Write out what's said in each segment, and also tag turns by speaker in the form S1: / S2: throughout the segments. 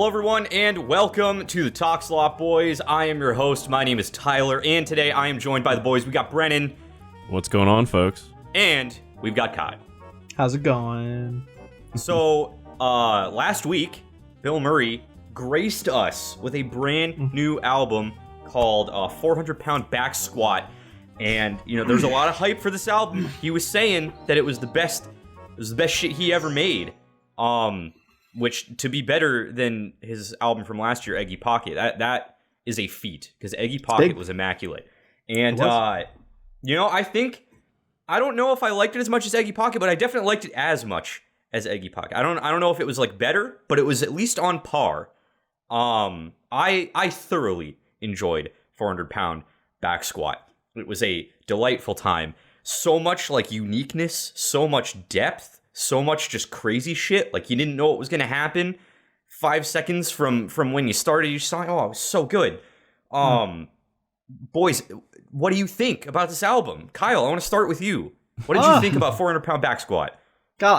S1: Hello everyone and welcome to the Talk Slop Boys. I am your host, my name is Tyler, and today I am joined by the boys. We got Brennan.
S2: What's going on, folks?
S1: And we've got Kyle.
S3: How's it going?
S1: So, last week, Bilmuri graced us with a brand new album called 400 Pound Back Squat. And, you know, there's a lot of hype for this album. He was saying that it was the best shit he ever made. Which, to be better than his album from last year, Eggy Pocket, that is a feat, because Eggy Pocket was immaculate. And, you know, I don't know if I liked it as much as Eggy Pocket, but I definitely liked it as much as Eggy Pocket. I don't know if it was, like, better, but it was at least on par. I thoroughly enjoyed 400 Pound Back Squat. It was a delightful time. So much, like, uniqueness, so much depth. So much just crazy shit. Like, you didn't know what was going to happen 5 seconds from when you started. You saw, oh, it was so good. Boys, what do you think about this album? Kyle, I want to start with you. What did you think about 400 Pound Back Squat?
S3: God,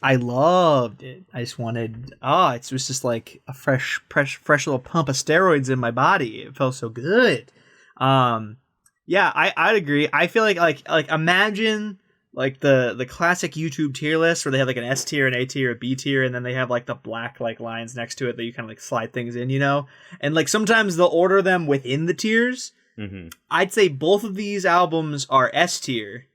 S3: I loved it. I just wanted, it was just like a fresh little pump of steroids in my body. It felt so good. Yeah, I'd agree. I feel like imagine like the classic YouTube tier list where they have like an S tier, an A tier, a B tier, and then they have like the black like lines next to it that you kind of like slide things in, you know? And like sometimes they'll order them within the tiers. Mm-hmm. I'd say both of these albums are S tier.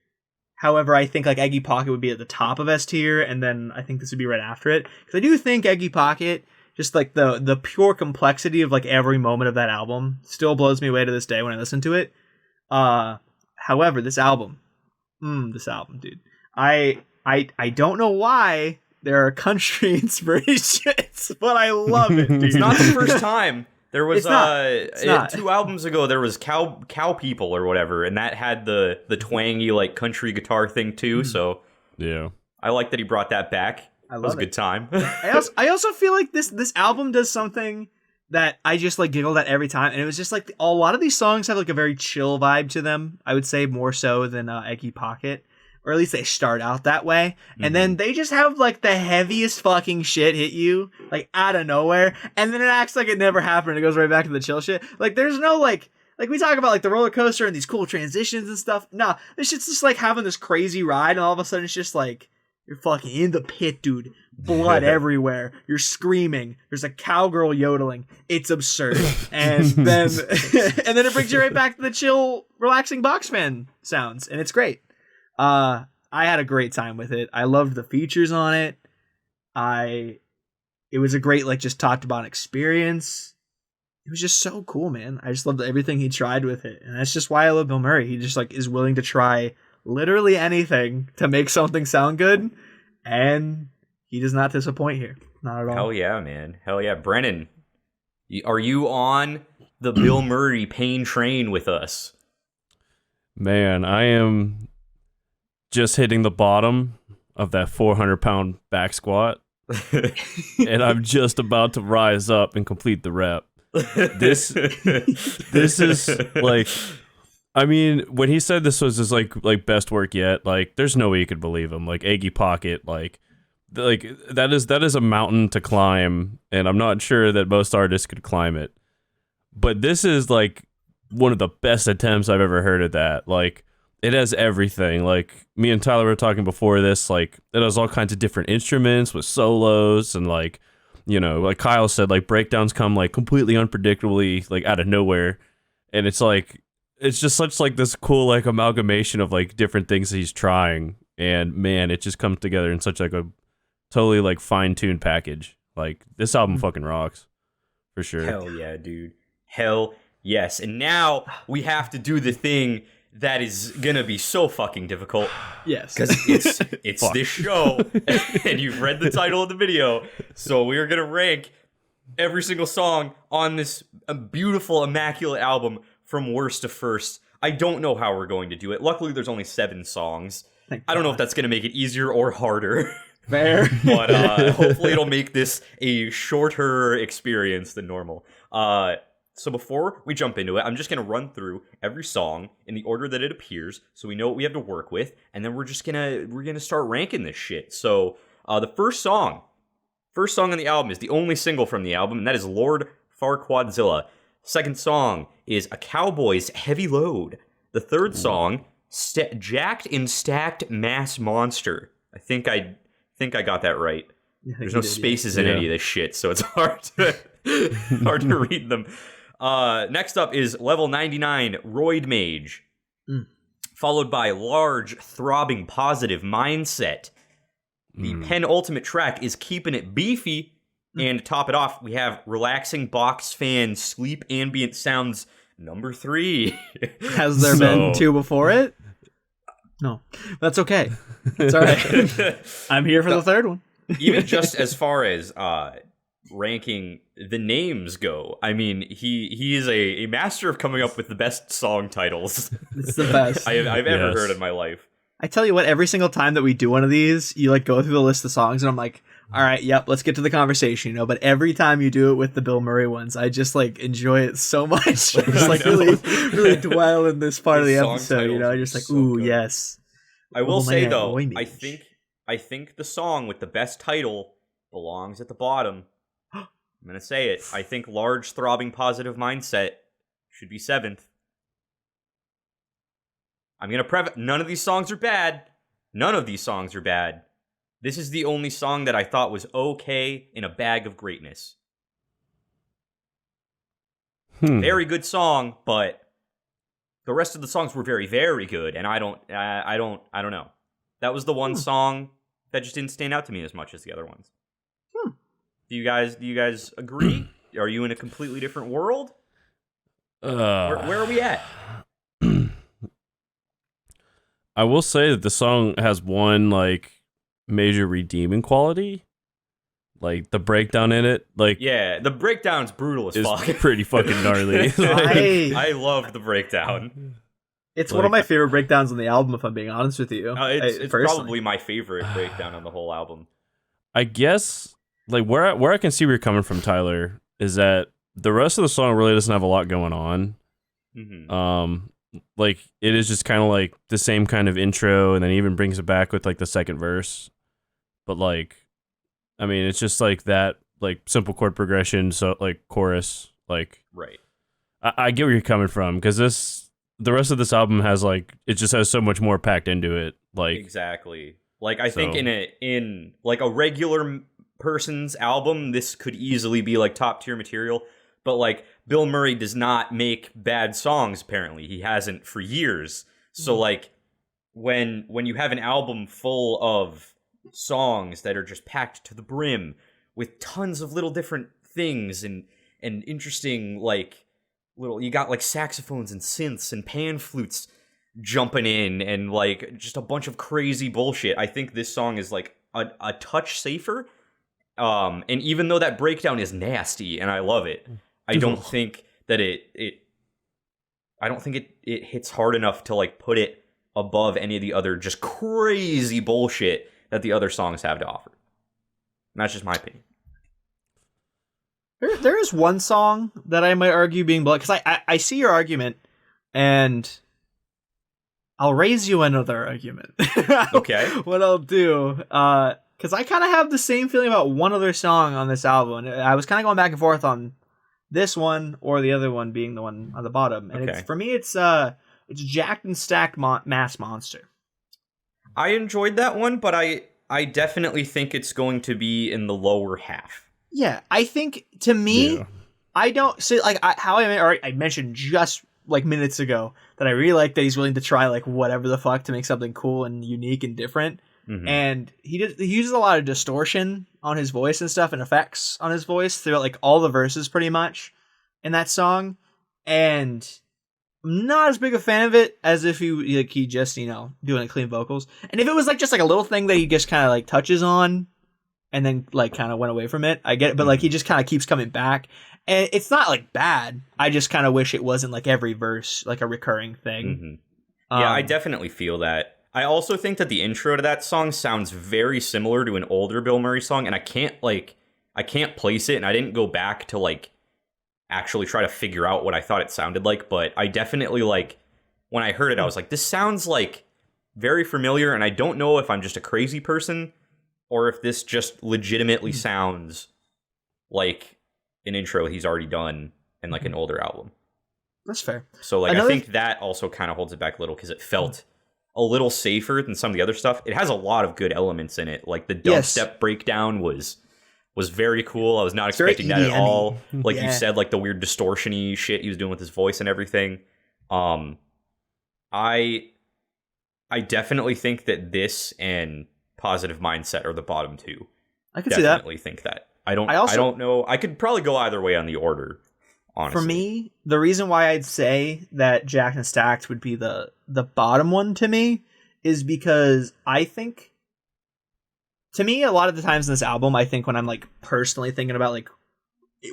S3: However, I think like Eggy Pocket would be at the top of S tier, and then I think this would be right after it. Because I do think Eggy Pocket, just like the pure complexity of like every moment of that album, still blows me away to this day when I listen to it. However, this album, dude. I don't know why there are country inspirations, but I love it, dude.
S1: It's not the first time. There was it's not. 2 albums ago there was Cow People or whatever, and that had the twangy like country guitar thing too. So
S2: yeah, I
S1: like that he brought that back. It was a good time.
S3: I also feel like this album does something that I just like giggled at every time, and it was just like a lot of these songs have like a very chill vibe to them. I would say more so than Eggy Pocket, or at least they start out that way, and then they just have like the heaviest fucking shit hit you like out of nowhere, and then it acts like it never happened. It goes right back to the chill shit. Like there's no like we talk about like the roller coaster and these cool transitions and stuff. Nah, this shit's just like having this crazy ride, and all of a sudden it's just like you're fucking in the pit, dude. Blood everywhere. You're screaming. There's a cowgirl yodeling. It's absurd. And then it brings you right back to the chill, relaxing box fan sounds, and it's great. I had a great time with it. I loved the features on it. It was a great like just talked about experience. It was just so cool, man. I just loved everything he tried with it, and that's just why I love Bilmuri. He just like is willing to try literally anything to make something sound good, and he does not disappoint here. Not at all.
S1: Hell yeah, man. Hell yeah. Brennan, are you on the Bilmuri pain train with us?
S2: Man, I am just hitting the bottom of that 400 pound back squat. And I'm just about to rise up and complete the rep. This is like, I mean, when he said this was his like best work yet, like there's no way you could believe him. Like Eggy Pocket, like that is a mountain to climb, and I'm not sure that most artists could climb it. But this is like one of the best attempts I've ever heard of that. Like it has everything. Like me and Tyler were talking before this, like it has all kinds of different instruments with solos, and like, you know, like Kyle said, like breakdowns come like completely unpredictably, like out of nowhere. And it's like, it's just such like this cool like amalgamation of like different things that he's trying. And man, it just comes together in such like a totally like fine-tuned package. Like this album fucking rocks for sure.
S1: Hell yeah, dude. Hell yes. And now we have to do the thing that is gonna be so fucking difficult.
S3: Yes.
S1: Because it's this show, and you've read the title of the video. So we are gonna rank every single song on this beautiful, immaculate album from worst to first. I don't know how we're going to do it. Luckily, there's only 7 songs. I don't know if that's gonna make it easier or harder.
S3: Fair.
S1: But hopefully it'll make this a shorter experience than normal. So before we jump into it, I'm just going to run through every song in the order that it appears so we know what we have to work with, and then we're going to start ranking this shit. So the first song First song on the album is the only single from the album, and that is Lord Farquadzilla. Second song is A Cowboy's Heavy Load. The third song, Jacked and Stacked Mass Monster. I think I got that right. There's no spaces in any of this shit, so it's hard to read them. Next up is Level 99, Roid Mage. Followed by Large, Throbbing, Positive Mindset. The penultimate track is Keeping It Beefy. And to top it off, we have Relaxing Box Fan Sleep Ambient Sounds number 3.
S3: Has there been 2 before it? No. That's okay. It's all right. I'm here for the third one.
S1: Even just as far as ranking the names go, I mean, he is a master of coming up with the best song titles.
S3: It's the best
S1: I've ever heard in my life.
S3: I tell you what, every single time that we do one of these, you like go through the list of songs and I'm like, all right, yep, let's get to the conversation, but every time you do it with the Bill Murray ones, I just like enjoy it so much. Just like really dwell in this part of the episode, just like, so ooh, good. Yes.
S1: I will say though, I think the song with the best title belongs at the bottom. I'm gonna say it. I think Large, Throbbing, Positive Mindset should be 7th. I'm gonna none of these songs are bad. None of these songs are bad. This is the only song that I thought was okay in a bag of greatness. Very good song, but the rest of the songs were very, very good, and I don't know. That was the one song that just didn't stand out to me as much as the other ones. Do you guys agree? Are you in a completely different world? Where are we at?
S2: I will say that the song has one like major redeeming quality. Like the breakdown in it,
S1: the breakdown's brutal as fuck.
S2: Pretty fucking gnarly.
S1: I love the breakdown.
S3: It's one of my favorite breakdowns on the album, if I'm being honest with you.
S1: It's probably my favorite breakdown on the whole album.
S2: I guess like where I can see where you're coming from, Tyler, is that the rest of the song really doesn't have a lot going on. Like it is just kind of like the same kind of intro, and then he even brings it back with like the second verse. But like, I mean, it's just like that, like simple chord progression, so like chorus, like
S1: right.
S2: I get where you're coming from, because the rest of this album has like, it just has so much more packed into it. Like
S1: exactly. Like I think in like a regular person's album, this could easily be like top tier material. But like Bill Murray does not make bad songs. Apparently, he hasn't for years. So like when you have an album full of songs that are just packed to the brim with tons of little different things and interesting like little, you got like saxophones and synths and pan flutes jumping in and like just a bunch of crazy bullshit. I think this song is like a touch safer. And even though that breakdown is nasty and I love it, I don't think that it hits hard enough to like put it above any of the other just crazy bullshit that the other songs have to offer. And that's just my opinion.
S3: There is one song that I might argue being below, because I see your argument, and I'll raise you another argument.
S1: Okay.
S3: What I'll do, because I kind of have the same feeling about one other song on this album. I was kind of going back and forth on this one or the other one being the one on the bottom, and for me, it's Jacked and Stacked Mass Monster.
S1: I enjoyed that one, but I definitely think it's going to be in the lower half.
S3: Yeah, I think, to me, I don't see, like, how I mentioned just, like, minutes ago that I really like that he's willing to try, like, whatever the fuck to make something cool and unique and different. And he uses a lot of distortion on his voice and stuff, and effects on his voice throughout, like, all the verses pretty much in that song. And I'm not as big a fan of it as if he just, doing like clean vocals. And if it was, like, just, like, a little thing that he just kind of, like, touches on and then like kind of went away from it, I get it, but like he just kind of keeps coming back, and it's not like bad. I just kind of wish it wasn't like every verse like a recurring thing.
S1: Yeah, I definitely feel that. I also think that the intro to that song sounds very similar to an older Bill Murray song, and I can't place it, and I didn't go back to like actually try to figure out what I thought it sounded like, but I definitely like when I heard it, I was like, this sounds like very familiar, and I don't know if I'm just a crazy person or if this just legitimately sounds like an intro he's already done in like an older album.
S3: That's fair.
S1: So like I think that also kind of holds it back a little because it felt a little safer than some of the other stuff. It has a lot of good elements in it. Like the dubstep breakdown was very cool. I was not expecting that at all. Like you said, like the weird distortion-y shit he was doing with his voice and everything. I definitely think that this and Positive Mindset are the bottom two.
S3: I could see that.
S1: Definitely think that. I don't know. I could probably go either way on the order. Honestly.
S3: For me, the reason why I'd say that Jacked and Stacked would be the bottom one to me is because I think, to me, a lot of the times in this album, I think when I'm like personally thinking about like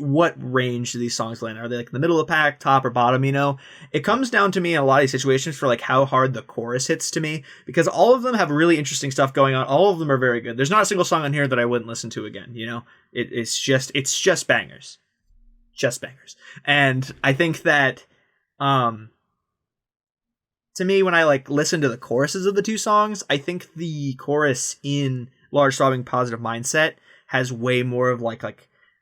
S3: what range do these songs land? Are they like in the middle of the pack, top or bottom? You know, it comes down to me in a lot of these situations for like how hard the chorus hits to me, because all of them have really interesting stuff going on. All of them are very good. There's not a single song on here that I wouldn't listen to again. You know, it's just bangers. Just bangers. And I think that to me, when I like listen to the choruses of the two songs, I think the chorus in Large Throbbing Positive Mindset has way more of like I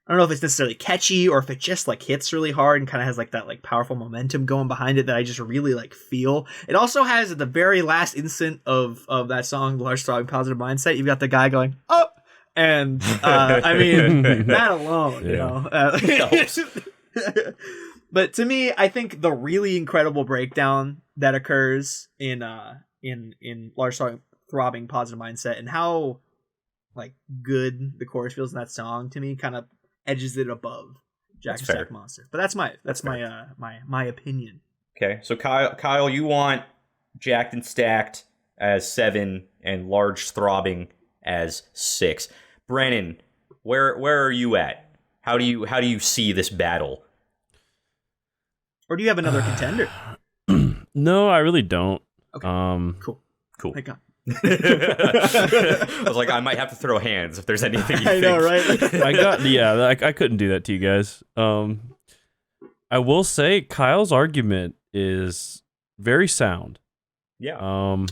S3: don't know if it's necessarily catchy or if it just like hits really hard and kind of has like that like powerful momentum going behind it that I just really like feel. It also has at the very last instant of that song, Large Throbbing Positive Mindset, you've got the guy going, oh, and I mean that alone, you know. But to me, I think the really incredible breakdown that occurs in Large Throbbing Positive Mindset and how like good the chorus feels in that song, to me kind of edges it above Jack and Stack Monster. But that's my opinion.
S1: Okay, so Kyle, you want Jacked and Stacked as 7 and Large Throbbing as 6. Brennan, where are you at? How do you see this battle?
S3: Or do you have another contender?
S2: No, I really don't.
S3: Okay. Cool.
S2: Thank God.
S1: I was like, I might have to throw hands if there's anything you think.
S3: I know, right?
S2: I couldn't do that to you guys. I will say Kyle's argument is very sound.
S1: Yeah.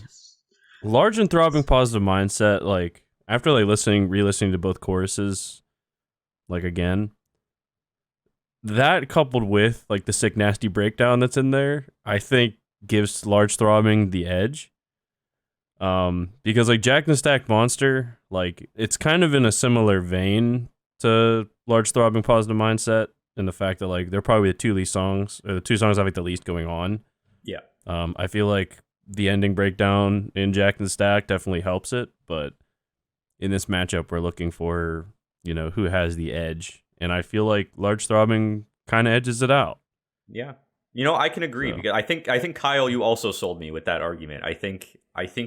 S2: Large and Throbbing Positive Mindset, like after like re-listening to both choruses, like again, that coupled with like the sick nasty breakdown that's in there, I think gives Large Throbbing the edge. Because like Jacked and Stacked Monster, like it's kind of in a similar vein to Large Throbbing Positive Mindset in the fact that like they're probably the two songs I like the least going on.
S1: Yeah.
S2: I feel like the ending breakdown in Jacked and Stacked definitely helps it, but in this matchup we're looking for, you know, who has the edge, and I feel like Large Throbbing kind of edges it out.
S1: Yeah. You know, I can agree because I think Kyle, you also sold me with that argument. I think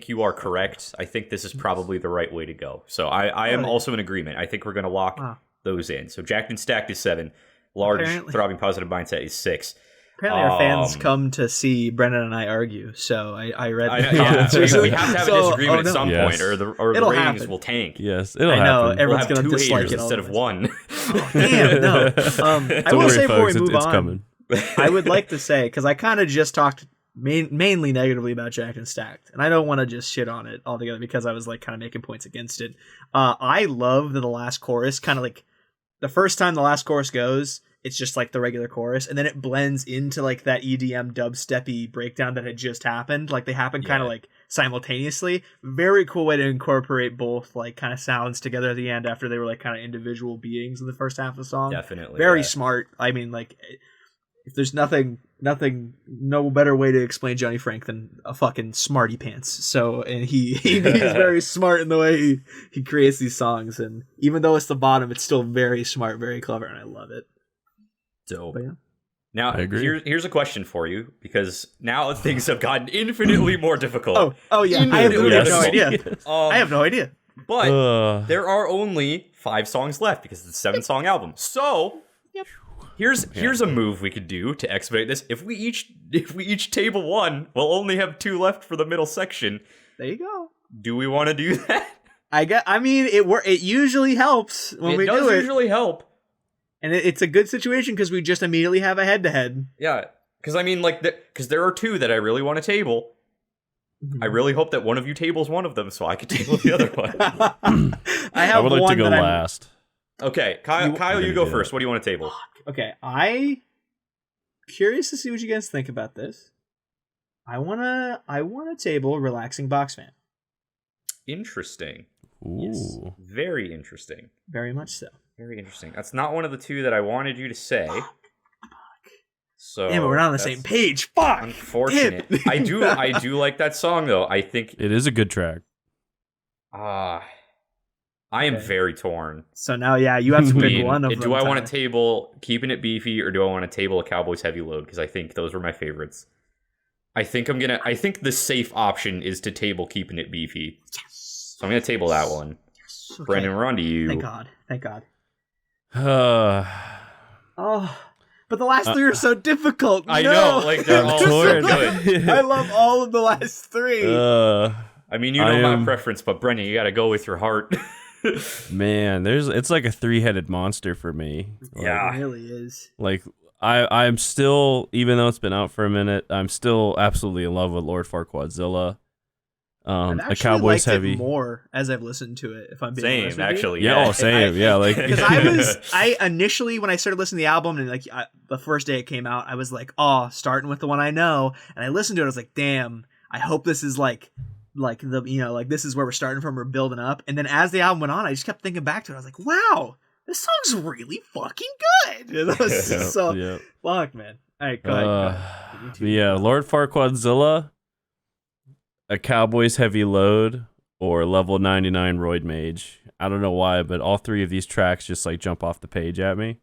S1: you are correct. I think this is probably the right way to go. So I am also in agreement. I think we're going to lock those in. So Jacked and Stacked is 7. Large Throbbing Positive Mindset is 6.
S3: Apparently our fans come to see Brennan and I argue, so I read that.
S1: We have to have a disagreement at some point, or the ratings will tank.
S2: Yes, it'll happen.
S3: Everyone's
S1: we'll
S3: going to dislike it
S1: instead of one.
S3: Oh, damn, no. I will say before we move on,
S2: coming.
S3: I would like to say, because I kind of just talked mainly negatively about Jacked and Stacked, and I don't want to just shit on it altogether because I was like kind of making points against it. I love that the last chorus, kind of like the first time the last chorus goes, it's just like the regular chorus, and then it blends into like that EDM dubsteppy breakdown that had just happened. Like they happen kind of like simultaneously. Very cool way to incorporate both like kind of sounds together at the end after they were like kind of individual beings in the first half of the song.
S1: Definitely.
S3: Very smart. I mean, like if there's no better way to explain Johnny Franck than a fucking smarty pants. So, and he's very smart in the way he creates these songs. And even though it's the bottom, it's still very smart, very clever, and I love it.
S1: Dope.
S3: Yeah.
S1: Now, here's a question for you, because now things have gotten infinitely more difficult.
S3: Oh yeah. I have no idea. I have no idea.
S1: But there are only 5 songs left because it's a 7-song album. So, here's a move we could do to expedite this. If we each table one, we'll only have 2 left for the middle section.
S3: There you go.
S1: Do we want to do that?
S3: I mean, it usually helps when we do it.
S1: It does usually help.
S3: And it's a good situation because we just immediately have a head-to-head.
S1: Yeah, because I mean, like, because there are 2 that I really want to table. I really hope that one of you tables one of them so I can table the other one.
S3: I
S2: would like to go last.
S1: Okay, Kyle, you go first. What do you want to table?
S3: Okay, curious to see what you guys think about this. I wanna table Relaxing Box Fan.
S1: Interesting.
S2: Ooh.
S1: Yes. Very interesting.
S3: Very much so.
S1: Very interesting. That's not one of the two that I wanted you to say. So
S3: damn it, we're not on the same page. Fuck.
S1: Unfortunate. I do like that song though. I think
S2: It is a good track.
S1: I am very torn.
S3: So now, yeah, you have to pick
S1: Between,
S3: one of them.
S1: do I want
S3: Tyler.
S1: to table Keeping It Beefy or do I want to table a Cowboys Heavy Load? Because I think those were my favorites. I think the safe option is to table Keeping It Beefy. Yes. So I'm gonna table that one.
S3: Yes. Okay.
S1: Brennan, we're on to you.
S3: Thank God. Oh, but the last three are so difficult.
S1: I know, like they're all so good.
S3: I love all of the last three.
S1: I mean, you know my preference, but Brennan, you gotta go with your heart.
S2: Man, it's like a three-headed monster for me.
S1: Yeah.
S3: It really is.
S2: Like I'm still, even though it's been out for a minute, I'm still absolutely in love with Lord Farquaadzilla. A Cowboys Heavy
S3: it more as I've listened to it. If I'm being honest with
S1: actually,
S3: you.
S2: yeah, same, yeah, like
S3: because I initially when I started listening to the album and the first day it came out, I was like, oh, starting with the one I know, and I listened to it, I was like, damn, I hope this is like this is where we're starting from, we're building up, and then as the album went on, I just kept thinking back to it. I was like, wow, this song's really fucking good. It was fuck, man. All right, go ahead.
S2: But yeah, Lord Farquaadzilla, a Cowboys Heavy Load, or Level 99 Roid Mage. I don't know why, but all three of these tracks just like jump off the page at me.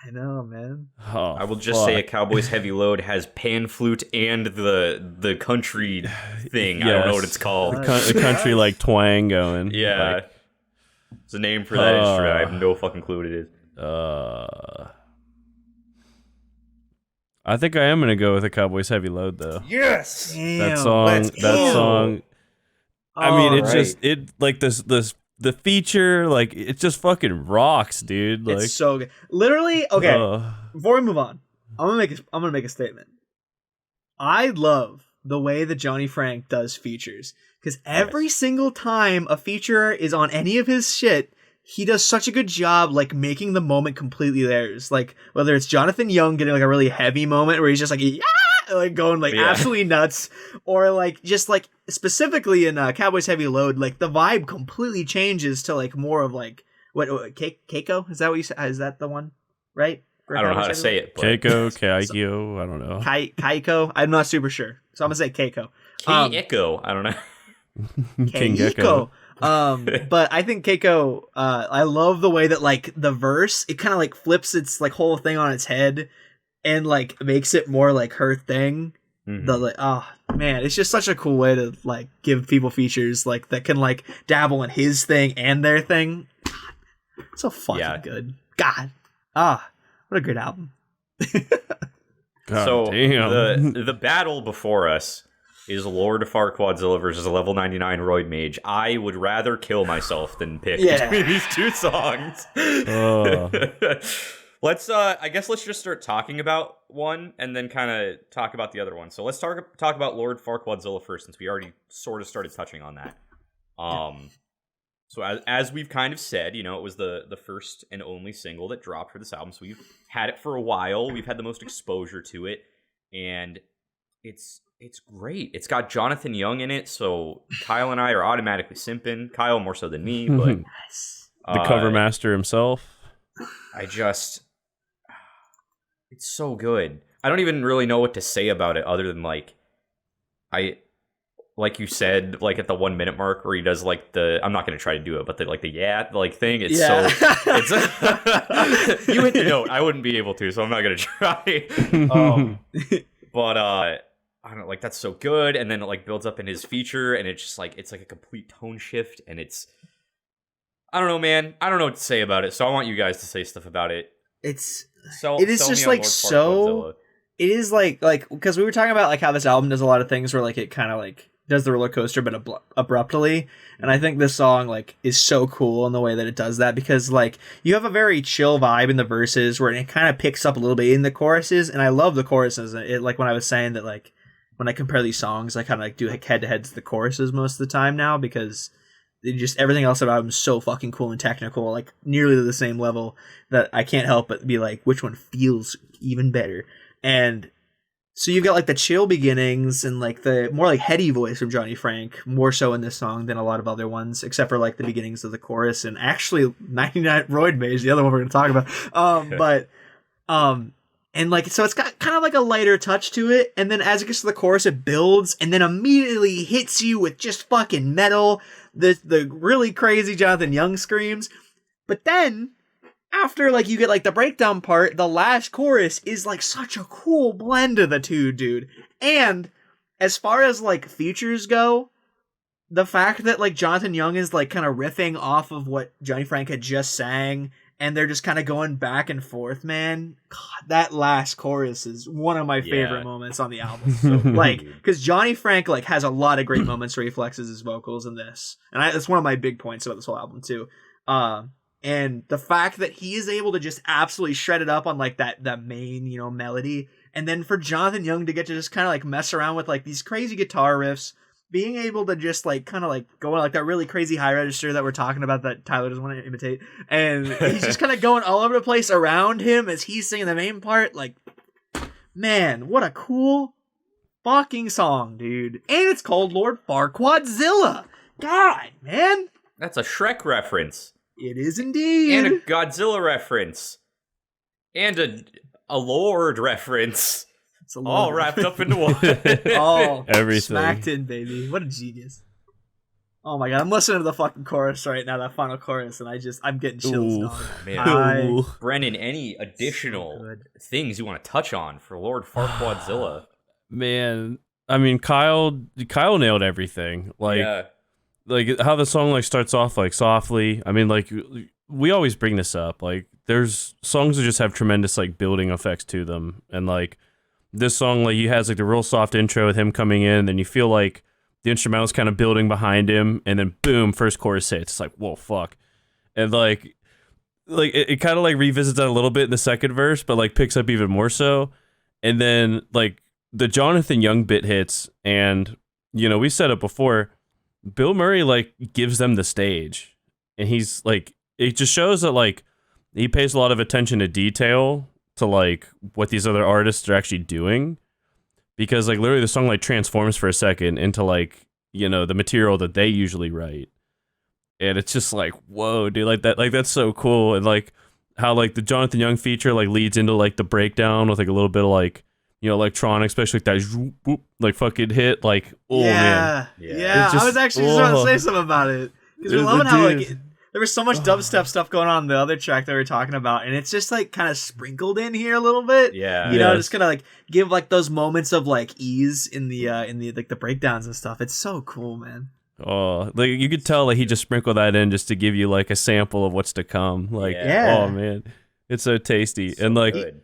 S3: I know, man.
S2: Oh,
S1: I will just say a Cowboys Heavy Load has pan flute and the country thing. Yes. I don't know what it's called.
S2: The country like twang going.
S1: Yeah.
S2: Like,
S1: it's a name for that instrument. I have no fucking clue what it is.
S2: I think I am gonna go with a Cowboys Heavy Load though.
S1: Yes.
S3: Damn,
S2: that song. I mean, it's just like the feature, like it just fucking rocks, dude. Like,
S3: it's so good. Literally, okay. Before we move on, I'm gonna make a statement. I love the way that Johnny Frank does features, because every single time a feature is on any of his shit, he does such a good job, like making the moment completely theirs. Like whether it's Jonathan Young getting like a really heavy moment where he's just like like going like absolutely nuts, or like just like specifically in Cowboys Heavy Load, like the vibe completely changes to like more of like what Keiko, is that what you said? Is that the one, right?
S1: I don't know how to say it.
S2: Keiko, I don't know.
S3: Keiko, I'm not super sure, so I'm gonna say Keiko.
S1: Keiko, I don't know.
S2: King Gecko.
S3: But I think Keiko, I love the way that like the verse, it kind of like flips its like whole thing on its head and like makes it more like her thing. Mm-hmm. The like, oh man, it's just such a cool way to like give people features like that can like dabble in his thing and their thing. God, so fucking good. God, what a great album.
S2: God
S1: so
S2: damn.
S1: the battle before us is Lord Farquaadzilla versus a Level 99 Roid Mage. I would rather kill myself than pick between these two songs. I guess let's just start talking about one and then kind of talk about the other one. So let's talk about Lord Farquaadzilla first, since we already sort of started touching on that. So as we've kind of said, you know, it was the first and only single that dropped for this album. So we've had it for a while. We've had the most exposure to it, and it's great. It's got Jonathan Young in it, so Kyle and I are automatically simping. Kyle more so than me, but
S2: the cover master himself.
S1: It's so good. I don't even really know what to say about it other than like you said, like at the 1 minute mark where he does like I'm not gonna try to do it, but thing. It's so it's you hit the note. I wouldn't be able to, so I'm not gonna try. But I don't know, like that's so good, and then it like builds up in his feature, and it's just like it's like a complete tone shift, and it's I don't know, man. I don't know what to say about it, so I want you guys to say stuff about it.
S3: It is just like so. It is like because we were talking about like how this album does a lot of things where like it kind of like does the roller coaster but abruptly, and I think this song like is so cool in the way that it does that, because like you have a very chill vibe in the verses where it kind of picks up a little bit in the choruses, and I love the choruses. It like when I was saying that like when I compare these songs, I kind of like do like head to head to the choruses most of the time now, because everything else about them is so fucking cool and technical, like nearly to the same level, that I can't help but be like, which one feels even better? And so you've got like the chill beginnings and like the more like heady voice from Johnny Frank, more so in this song than a lot of other ones, except for like the beginnings of the chorus and actually 99 Roid Mage, the other one we're going to talk about. And like, so it's got kind of like a lighter touch to it. And then as it gets to the chorus, it builds and then immediately hits you with just fucking metal, the really crazy Jonathan Young screams. But then after like you get like the breakdown part, the last chorus is like such a cool blend of the two, dude. And as far as like features go, the fact that like Jonathan Young is like kind of riffing off of what Johnny Frank had just sang, and they're just kind of going back and forth, man. God, that last chorus is one of my favorite moments on the album. So, like, because Johnny Frank like has a lot of great moments where he flexes his vocals in this, and that's one of my big points about this whole album too. And the fact that he is able to just absolutely shred it up on like that main, you know, melody, and then for Jonathan Young to get to just kind of like mess around with like these crazy guitar riffs, being able to just like kind of like go like that really crazy high register that we're talking about that Tyler doesn't want to imitate, and he's just kind of going all over the place around him as he's singing the main part. Like, man, what a cool fucking song, dude. And it's called Lord Farquaadzilla. God, man,
S1: That's a Shrek reference.
S3: it is indeed.
S1: And a Godzilla reference. And a Lord reference.
S3: It's a
S1: All
S3: little-
S1: wrapped up into one.
S3: Oh,
S2: Everything.
S3: smacked in, baby. What a genius. Oh my god, I'm listening to the fucking chorus right now, that final chorus, and I'm getting chills.
S2: Ooh.
S3: Dog.
S1: Man.
S2: Ooh.
S1: Brennan, any additional
S3: So good.
S1: things you want to touch on for Lord Farquaadzilla?
S2: Man, I mean, Kyle nailed everything. Like how the song like starts off like softly. I mean, like we always bring this up. Like there's songs that just have tremendous like building effects to them, and like this song, like he has like the real soft intro with him coming in, and then you feel like the instrumental's kind of building behind him, and then boom, first chorus hits. It's like, whoa, fuck. And like it kind of like revisits that a little bit in the second verse, but like picks up even more so. And then like the Jonathan Young bit hits, and you know, we said it before, Bilmuri like gives them the stage, and he's like, it just shows that like he pays a lot of attention to detail to like what these other artists are actually doing, because like literally the song like transforms for a second into like, you know, the material that they usually write, and it's just like, whoa, dude, like that's so cool. And like how like the Jonathan Young feature like leads into like the breakdown with like a little bit of like, you know, electronic, especially like that zoop, whoop, like fucking hit, like, oh man,
S3: yeah.
S2: It's just-
S3: I was actually just about to say something about it, because we're
S2: Dude,
S3: loving how like
S2: dude.
S3: there was so much dubstep stuff going on in the other track that we were talking about, and it's just like kind of sprinkled in here a little bit.
S1: Yeah.
S3: You know,
S2: Yes.
S3: just kind of like give like those moments of like ease in the like the breakdowns and stuff. It's so cool, man.
S2: Oh, like you could tell like he just sprinkled that in just to give you like a sample of what's to come. Like,
S3: Yeah.
S2: oh man, it's so tasty.
S1: So
S2: and like
S1: good.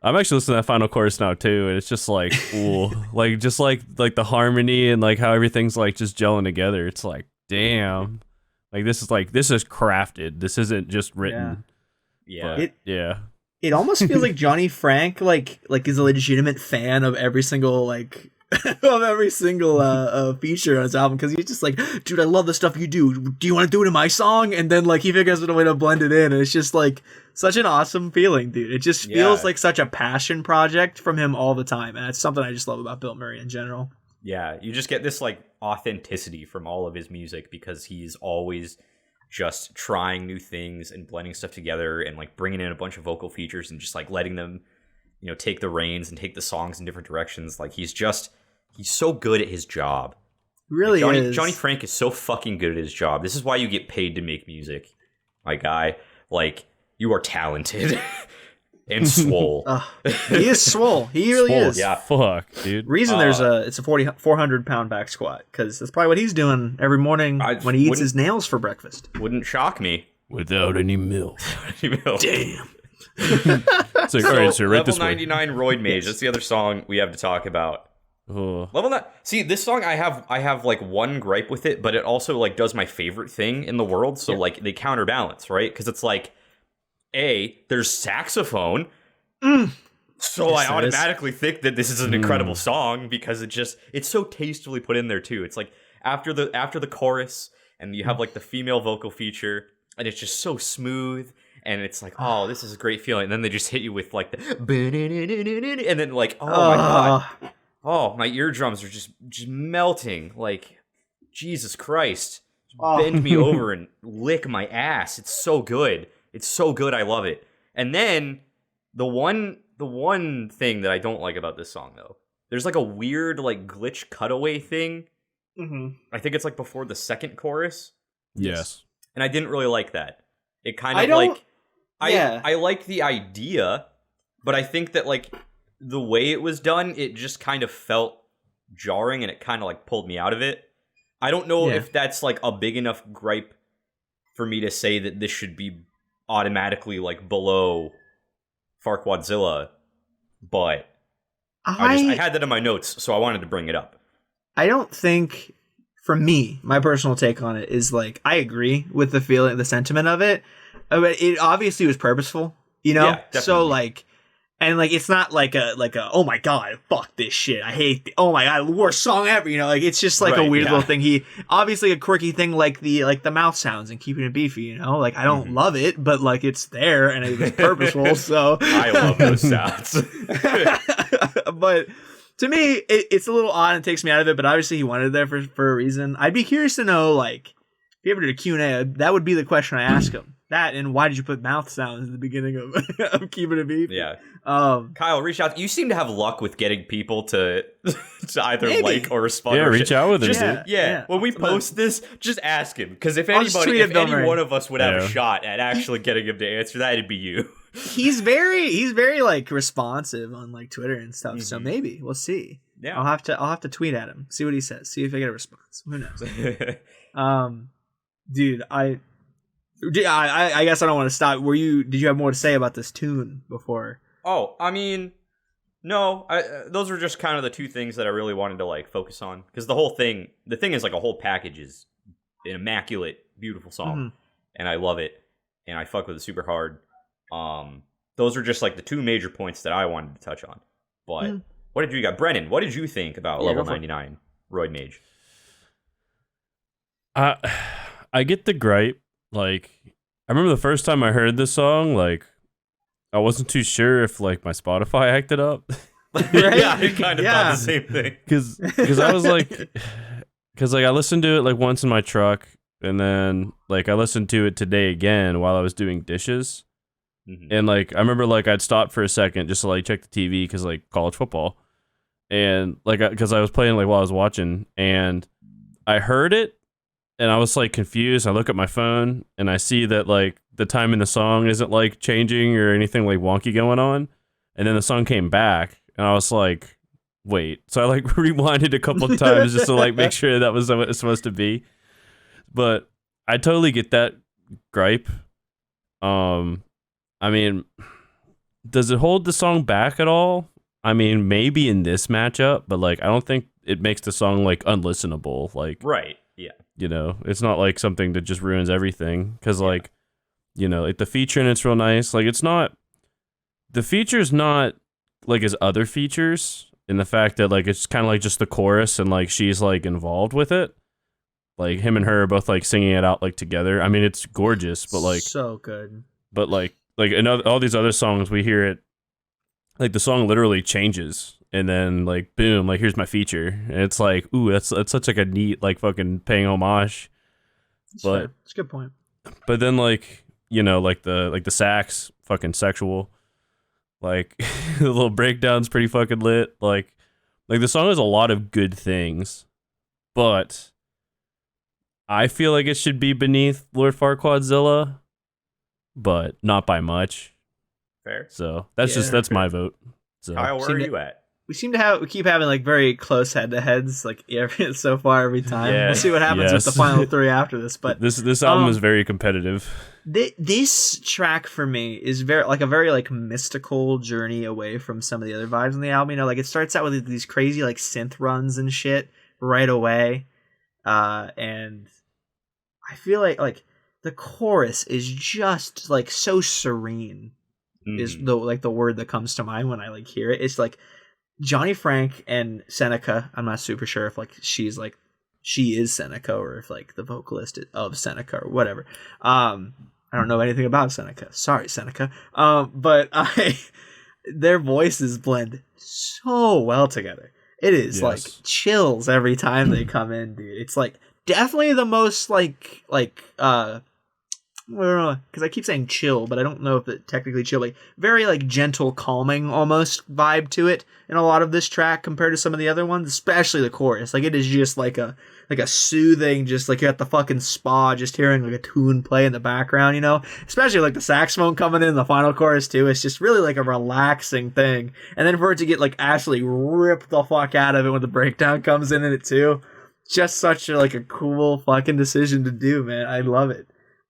S2: I'm actually listening to that final chorus now too, and it's just like, ooh, like just like the harmony and like how everything's like just gelling together. It's like, damn, like this is crafted. This isn't just written.
S1: Yeah.
S2: But, yeah.
S3: It almost feels like Johnny Frank like is a legitimate fan of every single like of every single feature on his album, because he's just like, dude, I love the stuff you do. Do you want to do it in my song? And then like he figures out a way to blend it in, and it's just like such an awesome feeling, dude. It just feels like such a passion project from him all the time, and it's something I just love about Bilmuri in general.
S1: Yeah, you just get this like authenticity from all of his music, because he's always just trying new things and blending stuff together and like bringing in a bunch of vocal features and just like letting them, you know, take the reins and take the songs in different directions. Like he's so good at his job.
S3: Really
S1: like,
S3: is.
S1: Johnny Frank is so fucking good at his job. This is why you get paid to make music, my guy. Like, you are talented and swole.
S3: He is swole. He really
S1: Swole,
S3: is.
S1: yeah.
S2: Fuck, dude.
S3: Reason it's a 400 pound back squat, because that's probably what he's doing every morning when he eats his nails for breakfast.
S1: Wouldn't shock me.
S2: Without any milk.
S3: Damn.
S2: It's like, all right, so right
S1: Level
S2: this way.
S1: 99 Roid Mage. That's the other song we have to talk about.
S2: Oh.
S1: Level 9. See, this song I have like one gripe with it, but it also like does my favorite thing in the world. So like they counterbalance, right? Because it's like, A, there's saxophone. So
S3: Yes,
S1: I
S3: there is.
S1: automatically think that this is an incredible song because it's so tastefully put in there too. It's like after the chorus and you have like the female vocal feature and it's just so smooth and it's like, oh, this is a great feeling. And then they just hit you with like the and then like, oh my god. Oh, my eardrums are just melting. Like, Jesus Christ. Bend me over and lick my ass. It's so good. It's so good. I love it. And then the one thing that I don't like about this song though, there's like a weird like glitch cutaway thing. I think it's like before the second chorus.
S2: Yes.
S1: And I didn't really like that. It kind
S3: I
S1: of
S3: don't-
S1: like
S3: yeah.
S1: I like the idea, but I think that like the way it was done, it just kind of felt jarring and it kind of like pulled me out of it. I don't know if that's like a big enough gripe for me to say that this should be automatically like below Farquadzilla, but I had that in my notes, so I wanted to bring it up.
S3: I don't think, for me, my personal take on it is like I agree with the feeling, the sentiment of it. But it obviously was purposeful, you know.
S1: Yeah, definitely.
S3: So like, and like it's not like a oh my god, fuck this shit, I hate oh my god, worst song ever, you know. Like it's just like a weird little thing. He obviously a quirky thing like the mouth sounds and keeping it beefy, you know. Like I don't love it, but like it's there and it was purposeful. So
S1: I love those sounds.
S3: But to me, it's a little odd and takes me out of it. But obviously, he wanted it there for a reason. I'd be curious to know, like, if he ever did a Q&A, that would be the question I ask him. That and why did you put mouth sounds at the beginning of Keeping It Beef?
S1: Yeah. Kyle, reach out. You seem to have luck with getting people to either like or respond.
S2: Yeah, reach out with him.
S1: Yeah. When we post this, just ask him. Because if any one of us would have a shot at actually getting him to answer that, it'd be you.
S3: He's very like responsive on like Twitter and stuff. So maybe we'll see.
S1: Yeah.
S3: I'll have to tweet at him, see what he says, see if I get a response. Who knows? Dude, I guess I don't want to stop. Did you have more to say about this tune before?
S1: Oh, I mean, no. Those were just kind of the two things that I really wanted to like focus on because the thing is like a whole package is an immaculate, beautiful song, and I love it, and I fuck with it super hard. Those are just like the two major points that I wanted to touch on. But what did you got, Brennan? What did you think about Level 99, Roid Mage?
S2: I get the gripe. Like, I remember the first time I heard this song, like, I wasn't too sure if, like, my Spotify acted up.
S3: Right?
S1: Yeah, I kind of thought the same thing.
S2: Because I was like, I listened to it, like, once in my truck, and then, like, I listened to it today again while I was doing dishes. And, like, I remember, like, I'd stop for a second just to, like, check the TV because, like, college football. And, like, because I was playing, like, while I was watching, and I heard it. And I was like confused. I look at my phone and I see that like the time in the song isn't like changing or anything like wonky going on. And then the song came back and I was like, wait. So I like rewinded a couple of times just to like make sure that was what it's supposed to be. But I totally get that gripe. I mean, does it hold the song back at all? I mean, maybe in this matchup, but like I don't think it makes the song like unlistenable. Like
S1: Right. Yeah.
S2: You know, it's not like something that just ruins everything. Because, like, you know, like the feature in it's real nice. Like, it's not. The feature's not like his other features in the fact that, like, it's kind of like just the chorus and, like, she's, like, involved with it. Like, him and her are both, like, singing it out, like, together. I mean, it's gorgeous, but, like.
S3: So good.
S2: But, like in all these other songs, we hear it. Like, the song literally changes. And then, like, boom, like, here's my feature. And it's like, ooh, that's such, like, a neat, like, fucking paying homage. But
S3: it's a good point.
S2: But then, like, you know, like the sax, fucking sexual. Like, the little breakdown's pretty fucking lit. Like, the song has a lot of good things. But I feel like it should be beneath Lord Farquadzilla. But not by much.
S1: Fair.
S2: So, that's my vote. So.
S1: Kyle, where are you at?
S3: We keep having like very close head-to-heads like so far every time. Yeah. We'll see what happens with the final three after this. But
S2: this album is very competitive.
S3: This track for me is very mystical journey away from some of the other vibes on the album. You know, like it starts out with these crazy like synth runs and shit right away, and I feel like the chorus is just like so serene is the word that comes to mind when I like hear it. It's like Johnny Franck and Seneca. I'm not super sure if like she is Seneca or if like the vocalist of Seneca or whatever. I don't know anything about Seneca. Sorry, Seneca. But their voices blend so well together. It is like chills every time they come in, dude. It's like definitely the most like because I keep saying chill, but I don't know if it technically chill. Like very like gentle, calming almost vibe to it in a lot of this track compared to some of the other ones, especially the chorus. Like it is just like a soothing, just like you're at the fucking spa, just hearing like a tune play in the background, you know. Especially like the saxophone coming in the final chorus too. It's just really like a relaxing thing. And then for it to get like actually ripped the fuck out of it when the breakdown comes in it too, just such a cool fucking decision to do, man. I love it.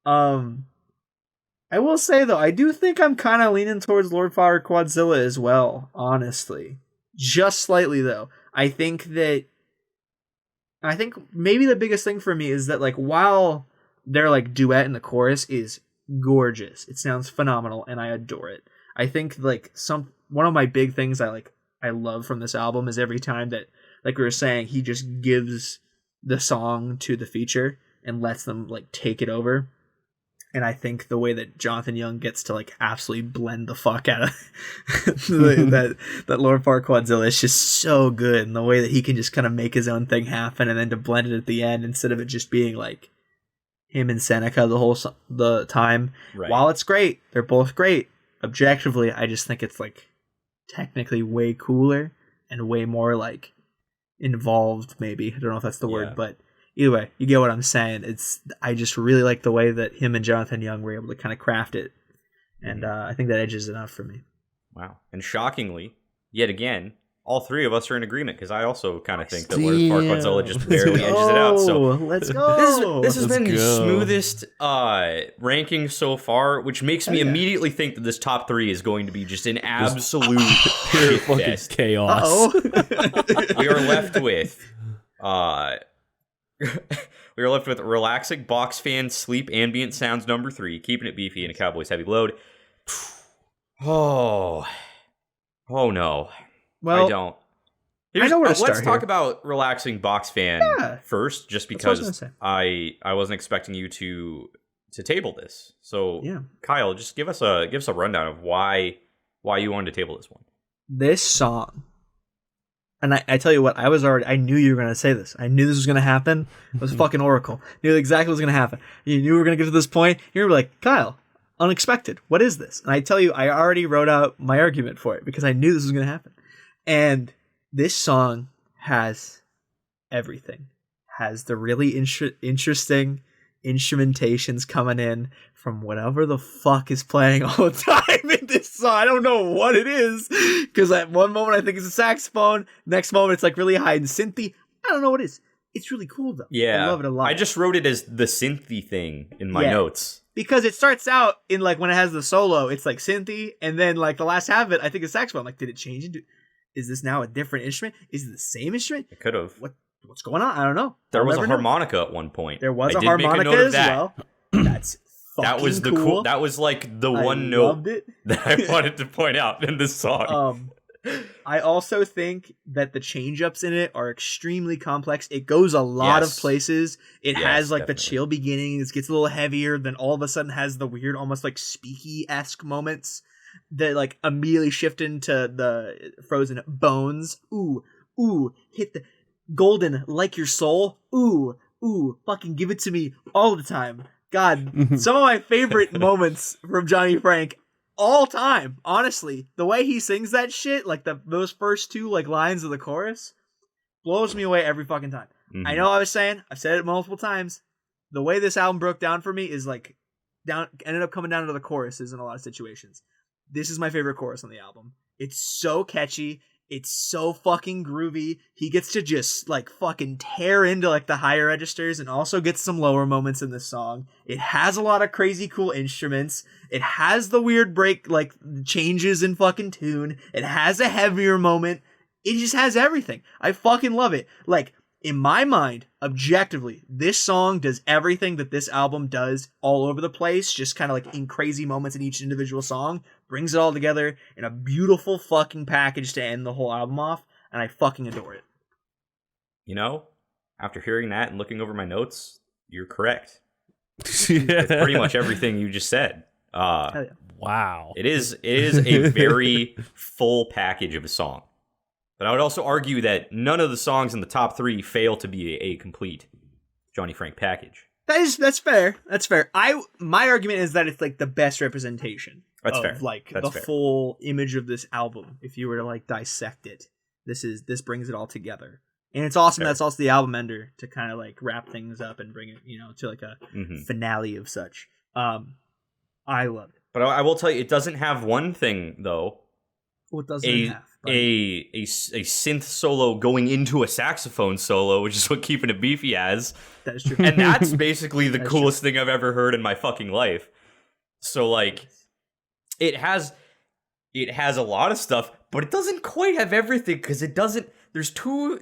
S3: I will say though, I do think I'm kind of leaning towards Lord Fire Quadzilla as well, honestly. Just slightly though. I think maybe the biggest thing for me is that like while their like duet in the chorus is gorgeous, it sounds phenomenal and I adore it. I think like one of my big things I love from this album is every time that, like we were saying, he just gives the song to the feature and lets them like take it over. And I think the way that Jonathan Young gets to like absolutely blend the fuck out of that Lord Fire Quadzilla is just so good. And the way that he can just kind of make his own thing happen and then to blend it at the end instead of it just being like him and Seneca the time. Right. While it's great, they're both great. Objectively, I just think it's like technically way cooler and way more like involved, maybe. I don't know if that's the word, but either way, you get what I'm saying. I just really like the way that him and Jonathan Young were able to kind of craft it. And I think that edges it out for me.
S1: Wow. And shockingly, yet again, all three of us are in agreement, because I also kind of think that Lord Fire Quadzilla just barely edges it out. So
S3: let's go.
S1: This has been the smoothest ranking so far, which makes me immediately think that this top three is going to be just an absolute
S2: pure fucking chaos.
S1: We are left with we are left with relaxing box fan sleep ambient sounds number 3, keeping it beefy and a Cowboys heavy load. Oh no.
S3: Well,
S1: I don't.
S3: I know where to start.
S1: Let's talk about relaxing box fan first, just because I wasn't expecting you to table this. So Kyle, just give us a rundown of why you wanted to table this one.
S3: This song. And I tell you what, I knew you were going to say this. I knew this was going to happen. It was fucking Oracle. I knew exactly what was going to happen. You knew we were going to get to this point. You were like, Kyle, unexpected. What is this? And I tell you, I already wrote out my argument for it because I knew this was going to happen. And this song has everything. Has the really interesting instrumentations coming in from whatever the fuck is playing all the time in this song. I don't know what it is, because at one moment I think it's a saxophone, next moment it's like really high and synthy. I don't know what it is. It's really cool though.
S1: Yeah,
S3: I love it a lot.
S1: I just wrote it as the synthy thing in my notes,
S3: because it starts out in like when it has the solo, it's like synthy, and then like the last half of it, I think it's saxophone. Like, did it change into? Is this now a different instrument? Is it the same instrument?
S1: It could have.
S3: What's going on? I don't know.
S1: There was a harmonica at one point.
S3: There was a harmonica as well. That's
S1: that was the cool. That was like the one note that I wanted to point out in this song.
S3: I also think that the change-ups in it are extremely complex. It goes a lot of places. It has like the chill beginnings, gets a little heavier, then all of a sudden has the weird, almost like speaky-esque moments that like immediately shift into the Frozen bones. Ooh, hit the golden like your soul. Ooh, fucking give it to me all the time. God, some of my favorite moments from Johnny Franck all time, honestly. The way he sings that shit, like those first two like lines of the chorus, blows me away every fucking time. Mm-hmm. I know I've said it multiple times. The way this album broke down for me is like ended up coming down to the choruses in a lot of situations. This is my favorite chorus on the album. It's so catchy. It's so fucking groovy. He gets to just like fucking tear into like the higher registers and also gets some lower moments in this song. It has a lot of crazy cool instruments. It has the weird break, like changes in fucking tune. It has a heavier moment. It just has everything. I fucking love it. Like, in my mind, objectively, this song does everything that this album does all over the place, just kind of like in crazy moments in each individual song, brings it all together in a beautiful fucking package to end the whole album off, and I fucking adore it.
S1: You know, after hearing that and looking over my notes, you're correct.
S2: Yeah.
S1: It's pretty much everything you just said.
S3: Hell yeah.
S2: Wow.
S1: It is a very full package of a song. But I would also argue that none of the songs in the top 3 fail to be a complete Johnny Franck package.
S3: That's fair. That's fair. My argument is that it's like the best representation
S1: That's
S3: of
S1: fair.
S3: like
S1: That's
S3: the
S1: fair.
S3: full image of this album. If you were to like dissect it, this brings it all together. And it's awesome.
S1: Fair.
S3: That's also the album ender to kind of like wrap things up and bring it, to like a
S1: Mhm.
S3: finale of such. I love it.
S1: But I will tell you, it doesn't have one thing, though.
S3: What doesn't it have?
S1: A synth solo going into a saxophone solo, which is what Keeping It Beefy has.
S3: That is true.
S1: And that's basically the
S3: That's
S1: coolest thing I've ever heard in my fucking life. So, like, it has a lot of stuff, but it doesn't quite have everything, because it doesn't... There's two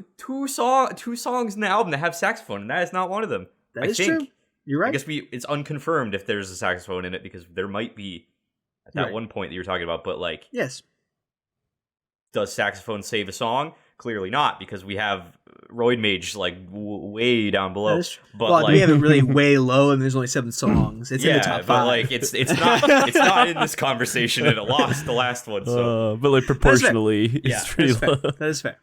S1: songs in the album that have saxophone, and that is not one of them.
S3: That
S1: I
S3: is
S1: think.
S3: true. You're right.
S1: I guess it's unconfirmed if there's a saxophone in it, because there might be at that
S3: Right.
S1: one point that you were talking about, but, like...
S3: Yes.
S1: Does saxophone save a song? Clearly not, because we have Roid Mage like way down below.
S3: That is true.
S1: But
S3: Well,
S1: like,
S3: we have it really way low, and there's only 7 songs. It's in the top 5.
S1: but like it's not in this conversation, and it lost the last one. So
S2: But like proportionally,
S1: Yeah,
S2: it's pretty
S3: That is
S2: low.
S3: fair. That is fair.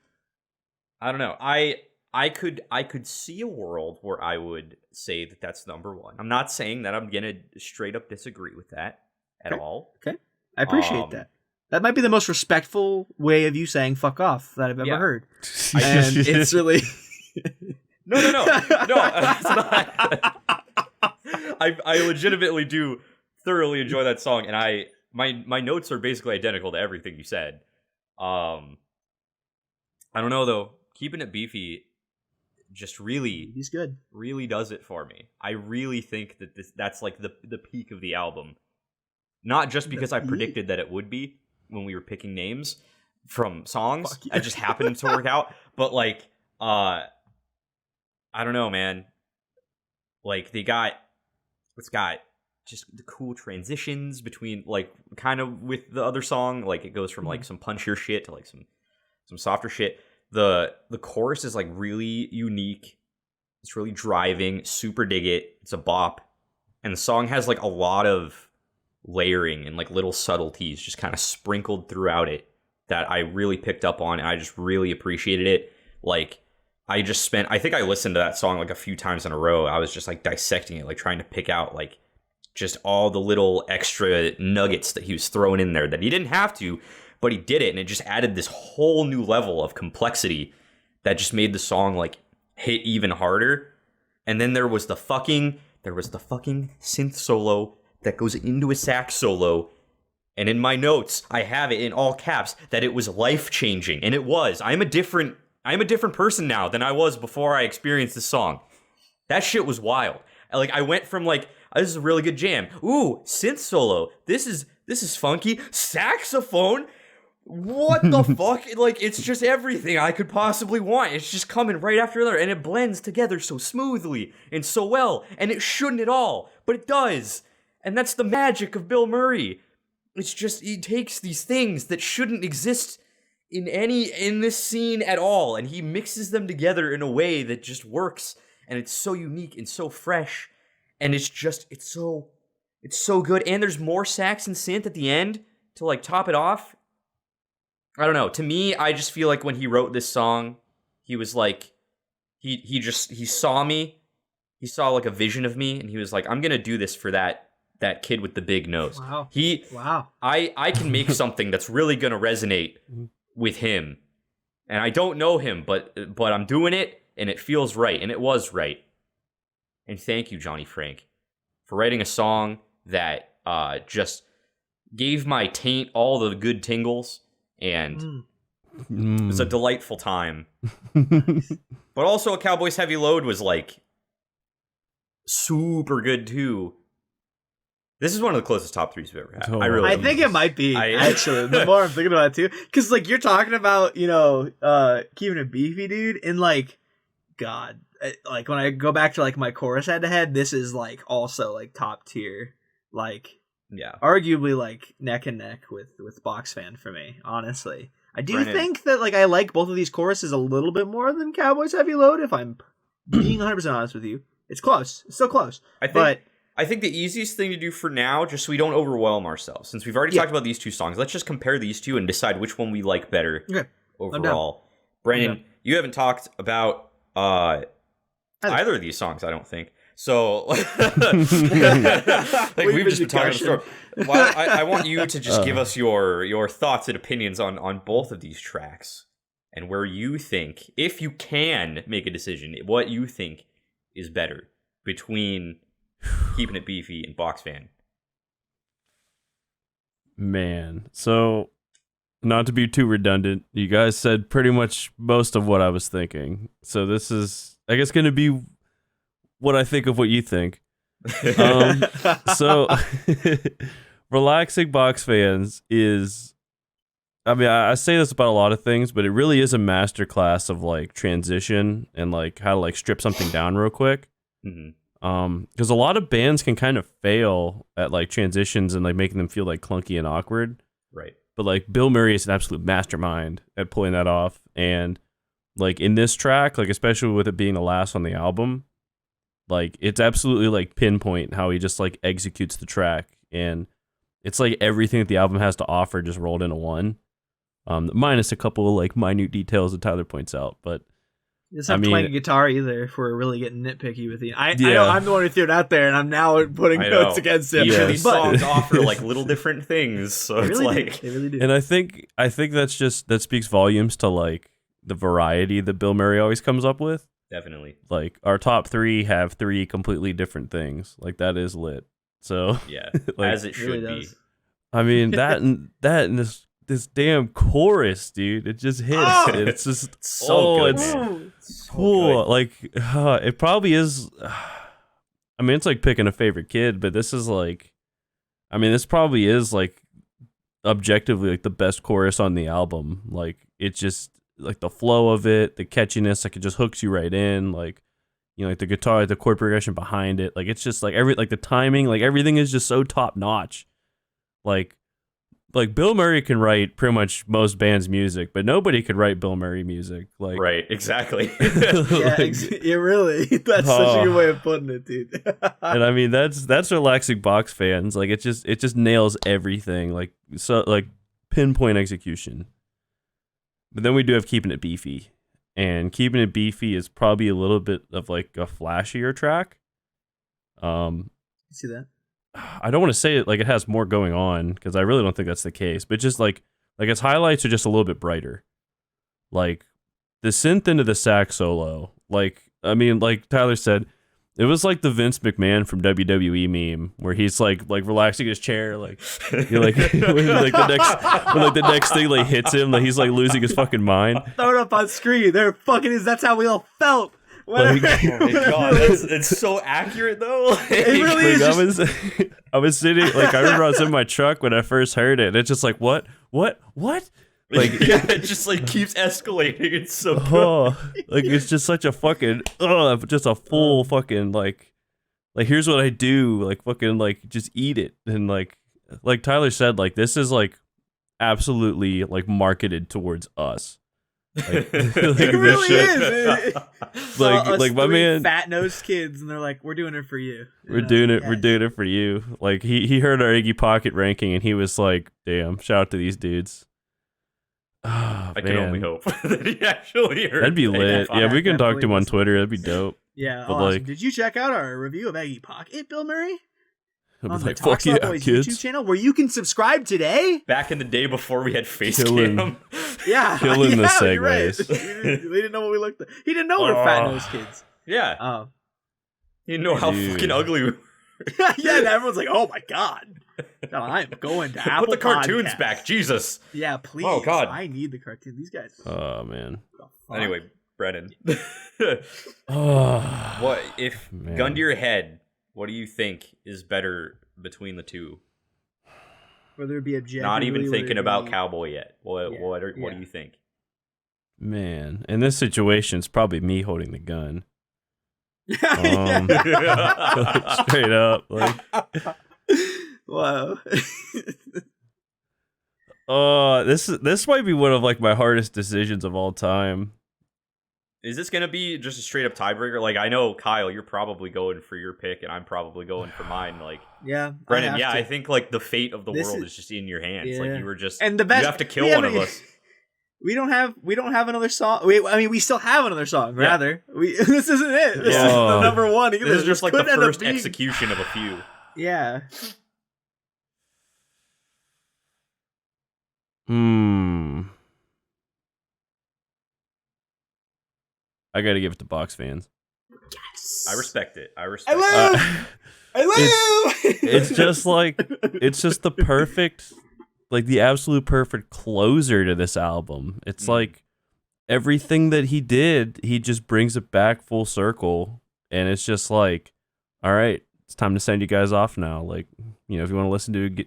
S1: I don't know. I could see a world where I would say that that's number 1. I'm not saying that I'm gonna straight up disagree with that at
S3: Okay.
S1: all.
S3: Okay. I appreciate that. That might be the most respectful way of you saying "fuck off" that I've ever
S1: Yeah.
S3: heard, and it's really
S1: No. It's not. I legitimately do thoroughly enjoy that song, and my notes are basically identical to everything you said. I don't know though. Keeping It Beefy just
S3: he's good.
S1: really does it for me. I really think that that's like the peak of the album. Not just because I predicted that it would be when we were picking names from songs.
S3: Fuck yeah.
S1: It just happened to work out. But like, I don't know, man. Like it's got just the cool transitions between like kind of with the other song. Like it goes from like some punchier shit to like some softer shit. The chorus is like really unique. It's really driving. Super dig it. It's a bop. And the song has like a lot of layering and like little subtleties just kind of sprinkled throughout it that I really picked up on, and I just really appreciated it. Like I think I listened to that song like a few times in a row. I was just like dissecting it, like trying to pick out like just all the little extra nuggets that he was throwing in there that he didn't have to, but he did it, and it just added this whole new level of complexity that just made the song like hit even harder. And then there was the fucking synth solo that goes into a sax solo, and in my notes I have it in all caps that it was life-changing, and it was. I'm a different person now than I was before I experienced this song. That shit was wild. I went from like, this is a really good jam. Ooh, synth solo. This is funky. Saxophone. What the fuck? Like, it's just everything I could possibly want. It's just coming right after another, and it blends together so smoothly and so well, and it shouldn't at all, but it does. And that's the magic of Bilmuri. It's just, he takes these things that shouldn't exist in this scene at all, and he mixes them together in a way that just works, and it's so unique and so fresh, and it's so good. And there's more sax and synth at the end to like top it off. I don't know. To me, I just feel like when he wrote this song, he was like, he saw me, he saw like a vision of me, and he was like, I'm gonna do this for that kid with the big nose.
S3: Wow. Wow.
S1: I can make something that's really gonna resonate with him, and I don't know him, but I'm doing it, and it feels right, and it was right. And thank you, Johnny Franck, for writing a song that just gave my taint all the good tingles, and it was a delightful time. But also, a Cowboys Heavy Load was like super good too. This is one of the closest top 3s we've ever had.
S2: Oh,
S3: I think it might be, actually, the more I'm thinking about it too. Because, like, you're talking about, Keeping It Beefy, dude, and, like, God. Like when I go back to like my chorus head to head, this is like also like top tier. Like
S1: Yeah.
S3: arguably like neck and neck with Box Fan for me, honestly. I do
S1: Brennan.
S3: think that like I like both of these choruses a little bit more than Cowboys Heavy Load, if I'm being 100% honest with you. It's close. It's still close.
S1: I think the easiest thing to do for now, just so we don't overwhelm ourselves, since we've already talked about these two songs, let's just compare these two and decide which one we like better overall. Brennan, you haven't talked about either of these songs, I don't think. So, like, we've just been talking about the story. Well, I want you to just give us your thoughts and opinions on both of these tracks and where you think, if you can make a decision, what you think is better between Keeping It Beefy and Box Fan.
S2: Man, so not to be too redundant, you guys said pretty much most of what I was thinking. So this is, I guess, going to be what I think of what you think. So Relaxing Box Fans is, I mean, I say this about a lot of things, but it really is a masterclass of like transition and like how to like strip something down real quick.
S1: Mm-hmm.
S2: Because a lot of bands can kind of fail at like transitions and like making them feel like clunky and awkward.
S1: Right.
S2: But like Bilmuri is an absolute mastermind at pulling that off. And like in this track, like especially with it being the last on the album, like it's absolutely like pinpoint how he just like executes the track. And it's like everything that the album has to offer just rolled into one. Minus a couple of like minute details that Tyler points out, but
S3: he doesn't have twangy guitar either, if we're really getting nitpicky with you. I know I'm the one who threw it out there, and I'm now putting notes against him.
S1: Yeah, these songs offer like little different things, so it's like
S3: they really do.
S2: And I think that speaks volumes to like the variety that Bill Murray always comes up with.
S1: Definitely.
S2: Like our top three have three completely different things. Like that is lit. So
S1: yeah,
S2: like,
S1: as it should
S3: really
S1: be.
S2: I mean that and this damn chorus, dude, it just hits. It's just
S1: so good,
S2: it's
S1: man. So
S2: cool.
S1: good.
S2: Like it probably is. I mean, it's like picking a favorite kid, but this is like, I mean, this probably is like objectively like the best chorus on the album. Like it's just like the flow of it, the catchiness, like it just hooks you right in. Like, you know, like the guitar, the chord progression behind it, like it's just like like the timing, like everything is just so top notch. Like Bill Murray can write pretty much most bands' music, but nobody could write Bill Murray music. Like
S1: right, exactly.
S3: Yeah, really. That's such a good way of putting it, dude.
S2: And I mean that's Relaxing Box Fans. Like it just nails everything. Like so like pinpoint execution. But then we do have Keeping It Beefy. And Keeping It Beefy is probably a little bit of like a flashier track.
S3: See that?
S2: I don't want to say it like it has more going on because I really don't think that's the case. But just like its highlights are just a little bit brighter. Like the synth into the sax solo. Like I mean, like Tyler said, it was like the Vince McMahon from WWE meme where he's like relaxing his chair, like you're like when the next thing like hits him, like he's like losing his fucking mind.
S3: Throw it up on screen. They're fucking is. That's how we all felt.
S2: Like,
S1: oh my god, it's so accurate though.
S3: It really is.
S2: I was sitting like I remember I was in my truck when I first heard it. And it's just like what? Like
S1: yeah, it just like keeps escalating. It's so good.
S2: Like it's just such a fucking just a full fucking like here's what I do, like fucking like just eat it. And like Tyler said, like this is like absolutely like marketed towards us. Like,
S3: it really is.
S2: Like my man,
S3: fat nosed kids, and they're like, "We're doing it for you.
S2: We're doing it for you." Like he heard our Iggy Pocket ranking, and he was like, "Damn, shout out to these dudes." Oh,
S1: I can only hope that he actually heard.
S2: That'd be lit. Yeah, we can talk to him on Twitter. That'd be dope.
S3: Yeah,
S2: but
S3: awesome.
S2: Like,
S3: did you check out our review of Iggy Pocket, Bill Murray?
S2: He'll
S3: On
S2: be
S3: the
S2: like, "Fuck yeah,
S3: Boys
S2: kids!"
S3: YouTube channel where you can subscribe today.
S1: Back in the day before we had face
S2: Killing.
S1: cam.
S3: Yeah,
S2: Killing the
S3: you're right.
S2: segues.
S3: We didn't know what we looked. He didn't know we're fat nosed kids.
S1: Yeah.
S3: Oh,
S1: You know how fucking ugly we were.
S3: yeah, and everyone's like, "Oh my god, I'm going to Apple
S1: Put the cartoons
S3: Podcasts.
S1: back, Jesus."
S3: Yeah, please.
S1: Oh, God.
S3: I need the cartoon. These guys.
S2: Oh man.
S1: Anyway, Brennan.
S2: Oh,
S1: What if
S2: Man.
S1: gun to your head? What do you think is better between the two?
S3: Whether it be objectively,
S1: Not even
S3: whether
S1: thinking
S3: it
S1: about
S3: be-
S1: Cowboy yet. What
S3: Yeah.
S1: do you think?
S2: Man, in this situation, it's probably me holding the gun. Straight up, like.
S3: Wow.
S2: This might be one of like my hardest decisions of all time.
S1: Is this gonna be just a straight up tiebreaker? Like, I know, Kyle, you're probably going for your pick, and I'm probably going for mine. Like,
S3: yeah,
S1: Brennan, I think like the fate of the world is just in your hands.
S3: Yeah.
S1: Like, you were just,
S3: and the best,
S1: you have to kill one of us.
S3: We don't have another song. We still have another song. Rather, this isn't it. This is the number one.
S1: This is just like the first execution of a few.
S3: Yeah.
S2: I gotta give it to box fans.
S3: Yes.
S1: I respect it.
S2: It's just like, it's just the perfect, like the absolute perfect closer to this album. It's like everything that he did, he just brings it back full circle. And it's just like, all right, it's time to send you guys off now. Like, you know, if you want to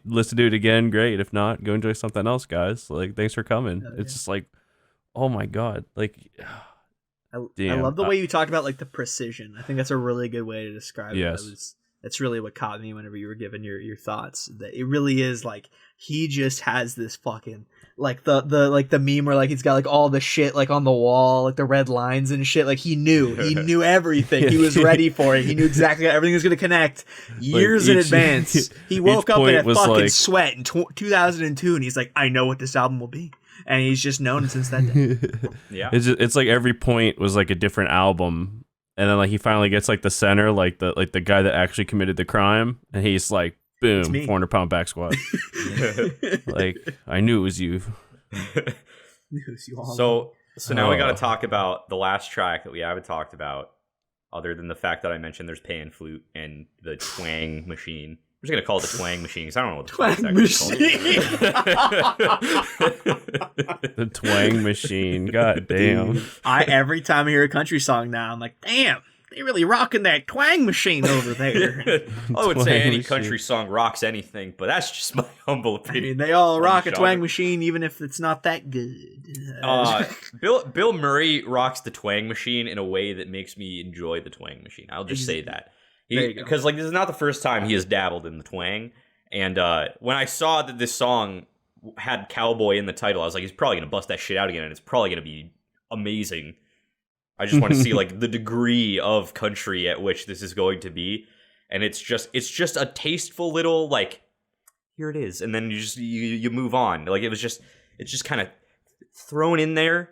S2: listen to it again, great. If not, go enjoy something else, guys. Like, thanks for coming. It's just like, oh my God. Like,
S3: I love the way you talked about like the precision. I think that's a really good way to describe it. That's really what caught me whenever you were giving your thoughts. That it really is like he just has this fucking like the meme where like he's got like all the shit like on the wall, like the red lines and shit. Like he knew everything. He was ready for it. He knew exactly how everything was going to connect years in advance. He woke up in a fucking sweat in 2002, and he's like, I know what this album will be. And he's just known since that day.
S1: Yeah,
S2: it's like every point was like a different album, and then like he finally gets like the center, like the guy that actually committed the crime, and he's like, boom, 400-pound back squat. Like, I knew it was you.
S1: So now we got to talk about the last track that we haven't talked about, other than the fact that I mentioned there's pan flute and the twang machine. I'm just gonna call it the twang machine because I don't know what the
S3: twang machine.
S2: The twang machine. God damn.
S3: Every time I hear a country song now, I'm like, damn, they really rocking that twang machine over there.
S1: I would say any country song rocks anything, but that's just my humble opinion.
S3: I mean, they all rock a twang machine, even if it's not that good.
S1: Bill Murray rocks the twang machine in a way that makes me enjoy the twang machine. I'll just say that. Because like this is not the first time he has dabbled in the twang, and when I saw that this song had cowboy in the title, I was like, he's probably gonna bust that shit out again, and it's probably gonna be amazing. I just want to see like the degree of country at which this is going to be, and it's just a tasteful little like, here it is, and then you move on. Like it's just kind of thrown in there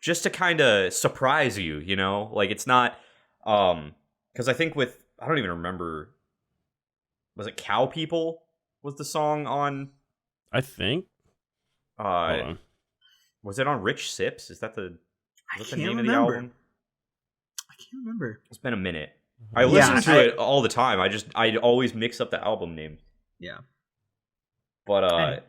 S1: just to kind of surprise you, you know? Like it's not because I think with I don't even remember. Was it Cow People? Was the song on?
S2: I think.
S1: Was it on Rich Sips? Is that the name of the album?
S3: I can't remember.
S1: It's been a minute. I listen to it all the time. I always mix up the album names.
S3: Yeah.
S1: But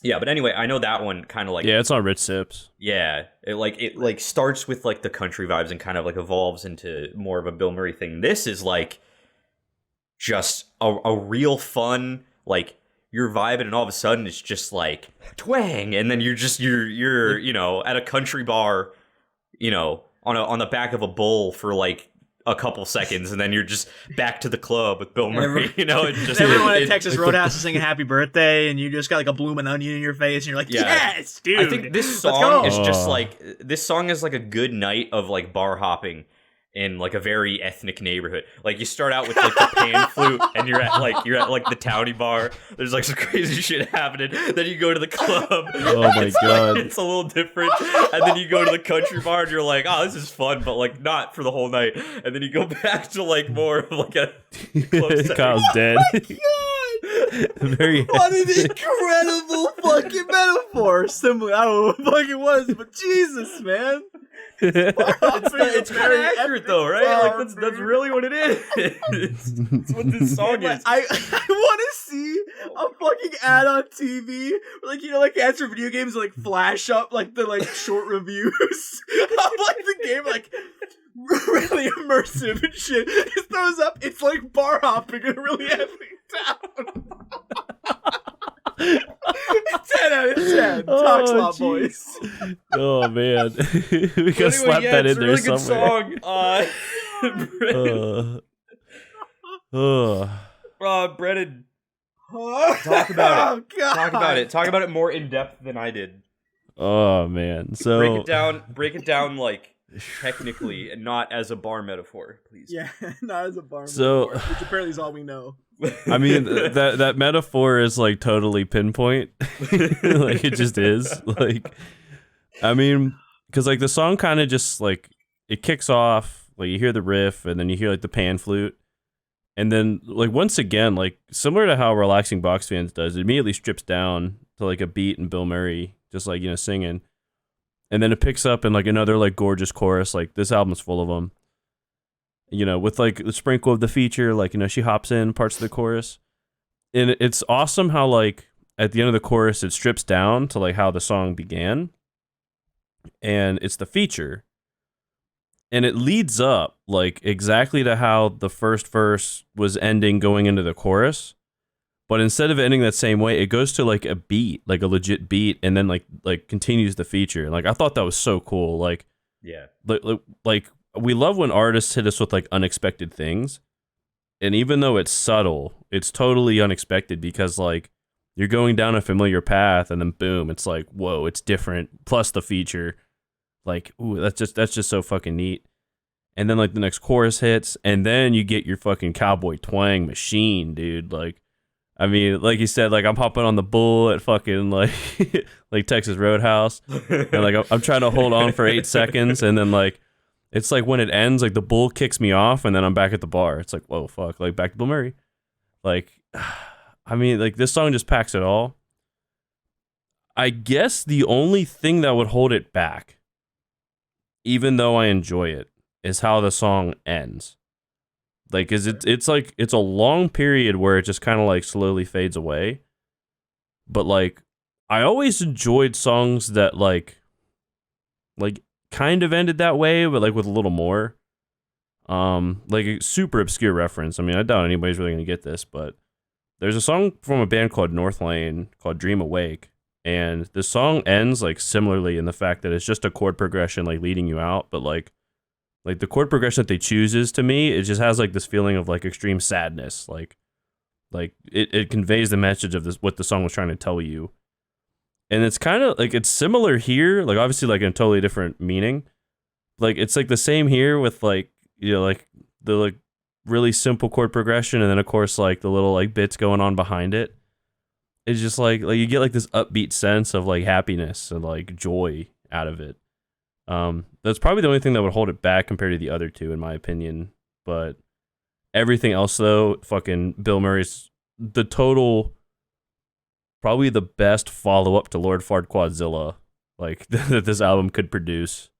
S1: but anyway, I know that one kind of like
S2: it's on Rich Sips.
S1: Yeah, it starts with like the country vibes and kind of like evolves into more of a Bill Murray thing. This is like just a real fun like you're vibing and all of a sudden it's just like twang and then you're you know at a country bar, you know, on the back of a bull for like a couple seconds, and then you're just back to the club with Bill Murray. You know,
S3: everyone at Texas Roadhouse is singing "Happy Birthday," and you just got like a blooming onion in your face, and you're like, "Yes, dude!"
S1: I think this song is just like a good night of like bar hopping in like a very ethnic neighborhood. Like you start out with like the pan flute, and you're at like the towny bar. There's like some crazy shit happening. Then you go to the club.
S2: Oh my god,
S1: it's a little different. And then you go to the country bar, and you're like, oh, this is fun, but like not for the whole night. And then you go back to like more of like a club setting.
S2: Kyle's dead.
S3: Oh my god!
S2: Very
S3: what an incredible fucking metaphor. Similar, I don't know what the fuck it was, but Jesus, man.
S1: It's very accurate though, right? Like that's really what it is. It's what this song is.
S3: I want to see a fucking ad on TV, like you know, like ads for video games, like flash up like the like short reviews of like the game, like really immersive and shit. It throws up. It's like bar hopping in a really epic town. 10 out of Sad. Talk Slop Boys.
S2: Oh man, we gotta slap that in there somewhere.
S1: Brennan, talk about it. Talk about it. Talk about it more in depth than I did.
S2: Oh man, so
S1: break it down like technically and not as a bar metaphor, please.
S3: Yeah, not as a bar
S2: So-
S3: metaphor, which apparently is all we know.
S2: I mean that metaphor is like totally pinpoint. Like it just is. Like I mean, because like the song kind of just like it kicks off, like you hear the riff and then you hear like the pan flute, and then like once again, like similar to how Relaxing Box Fans does, it immediately strips down to like a beat and Bill Murray just like, you know, singing, and then it picks up in like another like gorgeous chorus. Like this album's full of them. You know, with like the sprinkle of the feature, like, you know, she hops in parts of the chorus. And it's awesome how like at the end of the chorus it strips down to like how the song began. And it's the feature. And it leads up like exactly to how the first verse was ending going into the chorus. But instead of ending that same way, it goes to like a beat, like a legit beat, and then like continues the feature. Like I thought that was so cool. Like
S1: Yeah.
S2: like we love when artists hit us with like unexpected things. And even though it's subtle, it's totally unexpected because like you're going down a familiar path and then boom, it's like, whoa, it's different. Plus the feature. Like, ooh, that's just so fucking neat. And then like the next chorus hits, and then you get your fucking cowboy twang machine, dude. Like, I mean, like you said, like I'm hopping on the bull at fucking like like Texas Roadhouse. And like I'm trying to hold on for 8 seconds, and then like it's like when it ends, like the bull kicks me off, and then I'm back at the bar. It's like, whoa, fuck, like back to Bill Murray. Like, I mean, like this song just packs it all. I guess the only thing that would hold it back, even though I enjoy it, is how the song ends. Like, it's like it's a long period where it just kind of like slowly fades away. But like, I always enjoyed songs that like kind of ended that way, but like with a little more. Like a super obscure reference. I mean, I doubt anybody's really gonna get this, but there's a song from a band called North Lane called Dream Awake, and the song ends like similarly in the fact that it's just a chord progression like leading you out, but like the chord progression that they chooses, to me, it just has like this feeling of like extreme sadness. Like it conveys the message of this, what the song was trying to tell you. And it's kind of like, it's similar here, like obviously like in a totally different meaning. Like it's like the same here with like, you know, like the like really simple chord progression, and then of course like the little like bits going on behind it. It's just like you get like this upbeat sense of like happiness and like joy out of it. That's probably the only thing that would hold it back compared to the other two, in my opinion. But everything else, though, fucking Bill Murray's the total, probably the best follow up to Lord Farquaadzilla, like that this album could produce.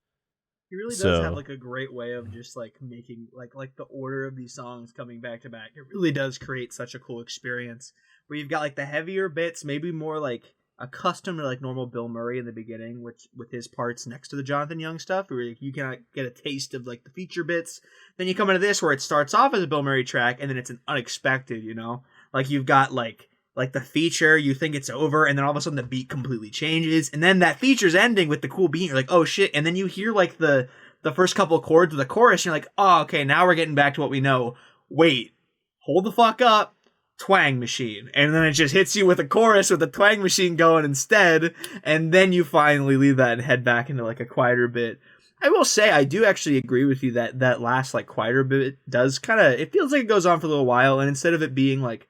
S3: He really does have like a great way of just like making like the order of these songs coming back to back. It really does create such a cool experience where you've got like the heavier bits, maybe more like accustomed to like normal Bill Murray in the beginning, which with his parts next to the Jonathan Young stuff, where you can get a taste of like the feature bits. Then you come into this where it starts off as a Bill Murray track, and then it's an unexpected, you know, like you've got like the feature, you think it's over, and then all of a sudden the beat completely changes, and then that feature's ending with the cool beat. You're like, oh shit, and then you hear like the first couple of chords of the chorus, and you're like, oh okay, now we're getting back to what we know. Wait, hold the fuck up. Twang machine, and then it just hits you with a chorus with the twang machine going instead, and then you finally leave that and head back into like a quieter bit. I will say I do actually agree with you that last like quieter bit does kind of, it feels like it goes on for a little while, and instead of it being like,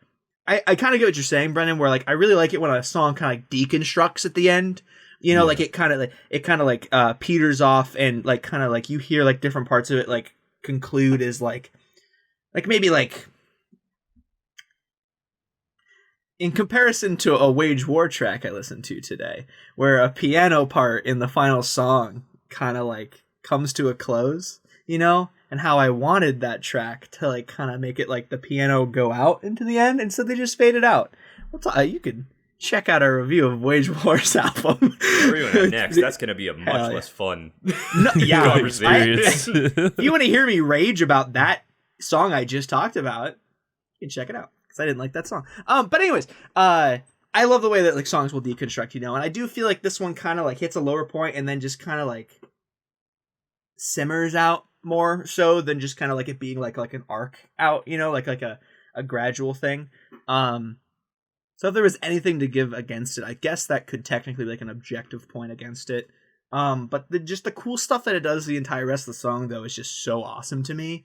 S3: I kind of get what you're saying, Brennan, where like I really like it when a song kind of like deconstructs at the end, you know, like it kind of peters off, and like kind of like you hear like different parts of it like conclude as like maybe like, in comparison to a Wage War track I listened to today, where a piano part in the final song kind of like comes to a close, you know, and how I wanted that track to like kind of make it like the piano go out into the end, and so they just fade it out. You could check out our review of Wage War's album.
S1: We're doing that next. That's going to be a much less fun
S2: conversation.
S3: If you want to hear me rage about that song I just talked about, you can check it out. I didn't like that song. But anyways, I I love the way that like songs will deconstruct, you know, and I do feel like this one kind of like hits a lower point and then just kind of like simmers out more so than just kind of like it being like an arc out, you know, like a gradual thing. So if there was anything to give against it, I guess that could technically be like an objective point against it. But just the cool stuff that it does the entire rest of the song though is just so awesome to me.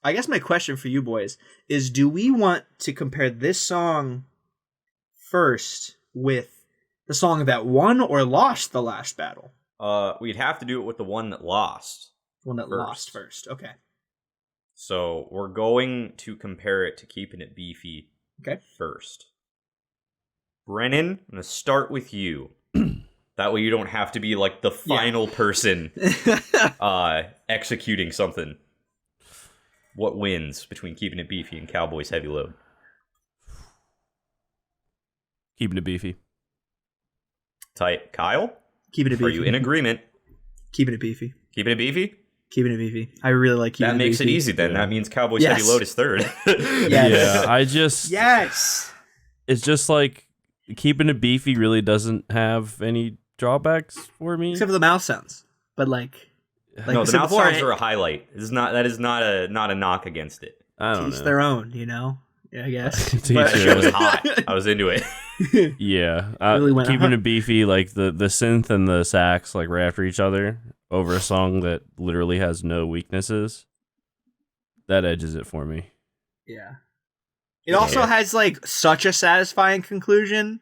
S3: I guess my question for you boys is, do we want to compare this song first with the song that won or lost the last battle?
S1: We'd have to do it with the one that lost.
S3: One that lost first. Okay.
S1: So we're going to compare it to Keeping It Beefy first. Brennan, I'm going to start with you. That way you don't have to be like the final person executing something. What wins between Keeping It Beefy and Cowboys Heavy Load?
S2: Keeping It Beefy.
S1: Tight. Kyle?
S3: Keeping It Beefy.
S1: Are you in agreement?
S3: Keeping It Beefy.
S1: Keeping It Beefy?
S3: Keeping It Beefy. I really like Keeping It Beefy.
S1: That makes it easy then. That means Cowboys Heavy Load is third.
S2: Yeah, I just...
S3: Yes!
S2: It's just like, Keeping It Beefy really doesn't have any drawbacks for me.
S3: Except for the mouth sounds. But like
S1: no, the mouth sounds are a highlight. That is not a knock against it.
S2: I don't know.
S3: Each their own, you know? Yeah, I guess.
S1: It was hot. I was into it.
S2: Yeah.
S3: Really
S2: Keeping It Beefy, like the synth and the sax like right after each other over a song that literally has no weaknesses. That edges it for me.
S3: Yeah. It also has like such a satisfying conclusion.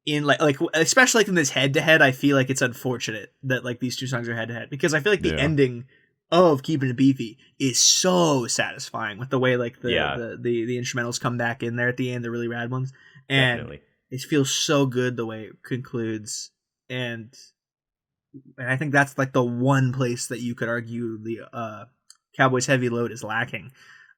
S3: In like especially like in this head to head, I feel like it's unfortunate that like these two songs are head to head because I feel like the ending of Keeping It Beefy is so satisfying with the way like the instrumentals come back in there at the end, the really rad ones, and
S1: Definitely.
S3: It feels so good the way it concludes, and I think that's like the one place that you could argue the Cowboys Heavy Load is lacking.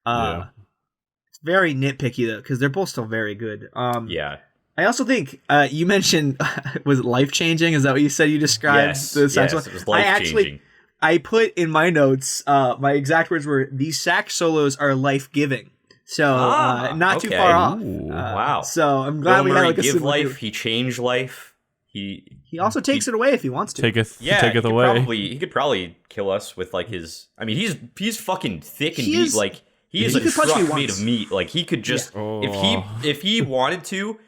S3: It's very nitpicky though because they're both still very good. I also think you mentioned was it life changing? Is that what you said? You described the sax?
S1: Yes, it was life changing.
S3: I put in my notes. My exact words were these sax solos are life giving. So not too far off.
S1: Wow.
S3: So I'm glad we had like a
S1: give life. He changed life. He
S3: also takes it away if he wants to.
S2: Taketh away.
S1: He could probably kill us with like his. I mean, he's fucking thick and deep. Like he is a truck made of meat. Like he could just if he wanted to.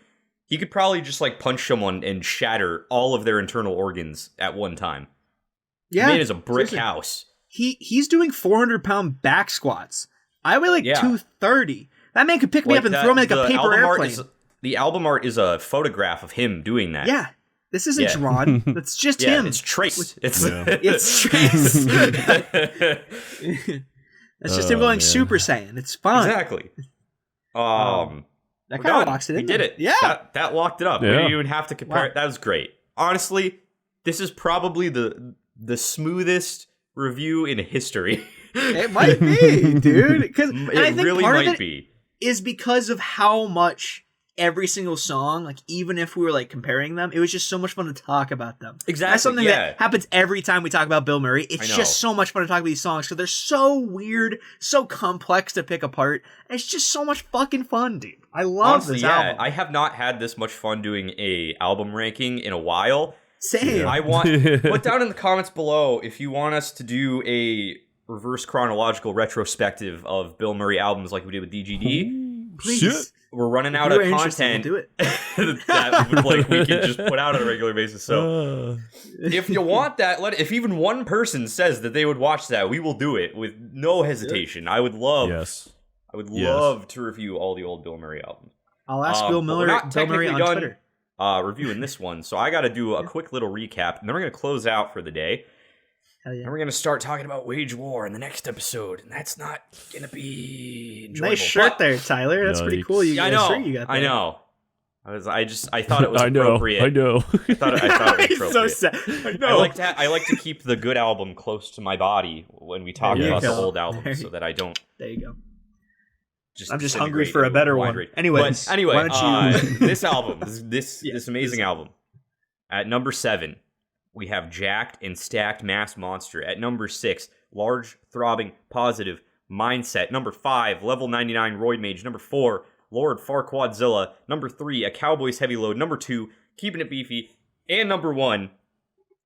S1: He could probably just like punch someone and shatter all of their internal organs at one time. Yeah, man is a brick house.
S3: He's doing 400-pound back squats. I weigh like 230. That man could pick me up and throw me like a paper airplane.
S1: The album art is a photograph of him doing that.
S3: Yeah, this isn't drawn. That's just him.
S1: It's traced. It's
S3: traced. That's just him going Super Saiyan. It's fun.
S1: Exactly.
S3: That kind of locks it in.
S1: We did it.
S3: Yeah.
S1: That locked it up.
S2: Yeah.
S1: We didn't even have to compare it. That was great. Honestly, this is probably the smoothest review in history.
S3: It might be, dude.
S1: It really might be.
S3: Is because of how much every single song, like even if we were like comparing them, it was just so much fun to talk about them.
S1: Exactly.
S3: That's something that happens every time we talk about Bilmuri. It's just so much fun to talk about these songs because they're so weird, so complex to pick apart. And it's just so much fucking fun, dude. I love this album.
S1: I have not had this much fun doing a album ranking in a while.
S3: Same.
S1: I want put down in the comments below if you want us to do a reverse chronological retrospective of Bilmuri albums like we did with DGD.
S3: Please.
S2: Shit.
S1: We're running out of content
S3: we'll do it.
S1: that like we can just put out on a regular basis. So if you want that, if even one person says that they would watch that, we will do it with no hesitation. I would love love to review all the old Bilmuri albums.
S3: I'll ask Bilmuri on Twitter.
S1: Reviewing this one, so I got to do a quick little recap, and then we're going to close out for the day.
S3: Hell yeah.
S1: And we're going to start talking about Wage War in the next episode, and that's not going to be enjoyable.
S3: Nice shirt there, Tyler. That's pretty cool.
S1: I know.
S3: You got there.
S1: I know. I thought it was appropriate.
S2: I know.
S1: I thought it was appropriate.
S3: He's so sad. I know.
S1: I like to keep the good album close to my body when we talk about the old album, so that I don't.
S3: There you go.
S1: Just
S3: I'm just hungry for a better one. Anyways,
S1: why don't you... this album, this amazing album. At number 7, we have Jacked and Stacked Mass Monster. At number 6, Large Throbbing Positive Mindset. Number 5, Level 99 Roid Mage. Number 4, Lord Farquadzilla. Number 3, A Cowboy's Heavy Load. Number 2, Keeping It Beefy. And number 1,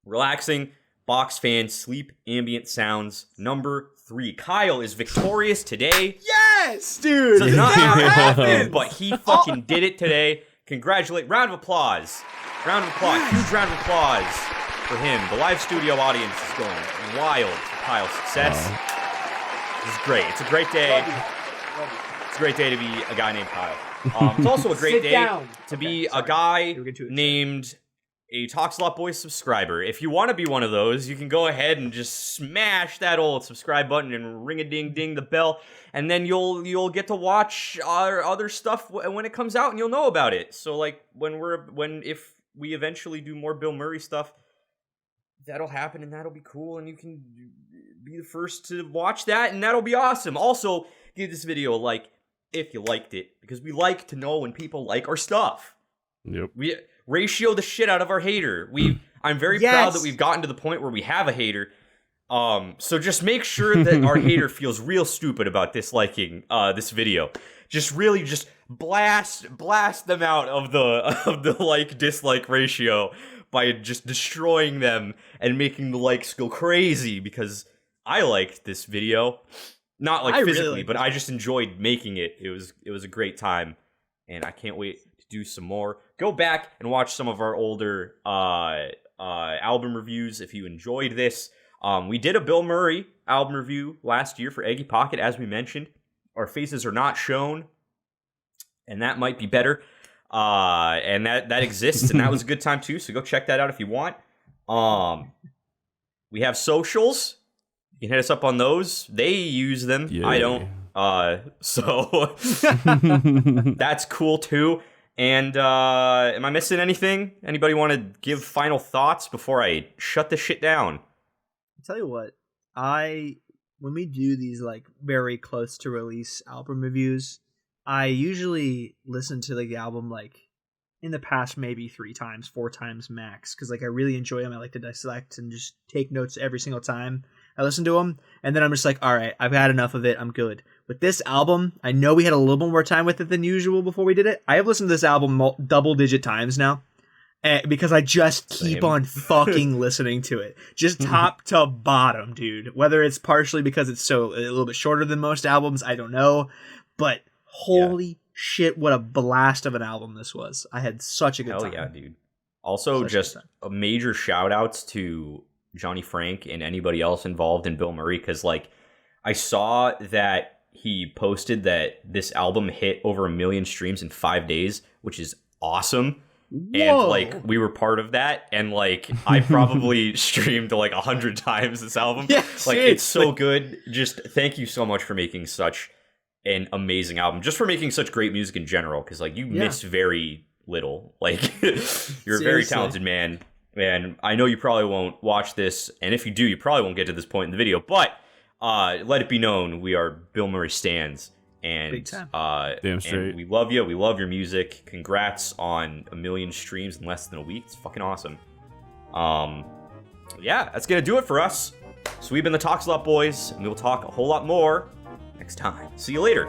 S1: Relaxing Box Fan Sleep Ambient Sounds. Number 3. Kyle is victorious today.
S3: Yes, dude.
S1: Does not
S3: That
S1: happen, but he fucking did it today. Congratulate. Round of applause. Round of applause. Huge round of applause for him. The live studio audience is going wild for Kyle's success. This is great. It's a great day. It's a great day to be a guy named Kyle. It's also a great day to be a guy named a Talks a Lot Boys subscriber. If you want to be one of those, you can go ahead and just smash that old subscribe button and ring-a-ding-ding the bell, and then you'll get to watch our other stuff when it comes out, and you'll know about it. So like if we eventually do more Bill Murray stuff, that'll happen, and that'll be cool, and you can be the first to watch that, and that'll be awesome. Also, give this video a like if you liked it, because we like to know when people like our stuff.
S2: Yep.
S1: We ratio the shit out of our hater. I'm very proud that we've gotten to the point where we have a hater. So just make sure that our hater feels real stupid about disliking this video. Just blast them out of the like dislike ratio by just destroying them and making the likes go crazy, because I liked this video. Not like physically, really but I just enjoyed making it. It was a great time, and I can't wait to do some more. Go back and watch some of our older album reviews if you enjoyed this. We did a Bill Murray album review last year for Eggy Pocket, as we mentioned. Our faces are not shown, and that might be better. And that exists, and that was a good time too, so go check that out if you want. We have socials. You can hit us up on those. They use them. Yay. I don't. So that's cool too. And am I missing anything? Anybody want to give final thoughts before I shut this shit down?
S3: I'll tell you what. When we do these like very close to release album reviews, I usually listen to the album like in the past maybe 3 times, 4 times max, because like I really enjoy them. I like to dissect and just take notes every single time I listen to them, and then I'm just like, all right, I've had enough of it. I'm good. With this album, I know we had a little bit more time with it than usual before we did it. I have listened to this album double-digit times now, because I just keep on fucking listening to it. Just top to bottom, dude. Whether it's partially because it's a little bit shorter than most albums, I don't know. But holy shit, what a blast of an album this was. I had such a good time.
S1: Hell yeah, dude. Also, just a major shout-outs to Johnny Franck and anybody else involved in Bill Murray, because like I saw that he posted that this album hit over 1 million streams in 5 days, which is awesome. Whoa. And like we were part of that, and like I probably streamed like 100 times this album.
S3: Yeah,
S1: like
S3: seriously. It's
S1: so good. Just thank you so much for making such an amazing album, just for making such great music in general, because like you miss very little. Like you're a very talented man. And I know you probably won't watch this, and if you do, you probably won't get to this point in the video, but let it be known, we are Bill Murray stans, and
S2: damn straight.
S1: And we love you, we love your music. Congrats on 1 million streams in less than a week. It's fucking awesome. Yeah, that's gonna do it for us. So we've been the Talks a Lot Boys, and we'll talk a whole lot more next time. See you later.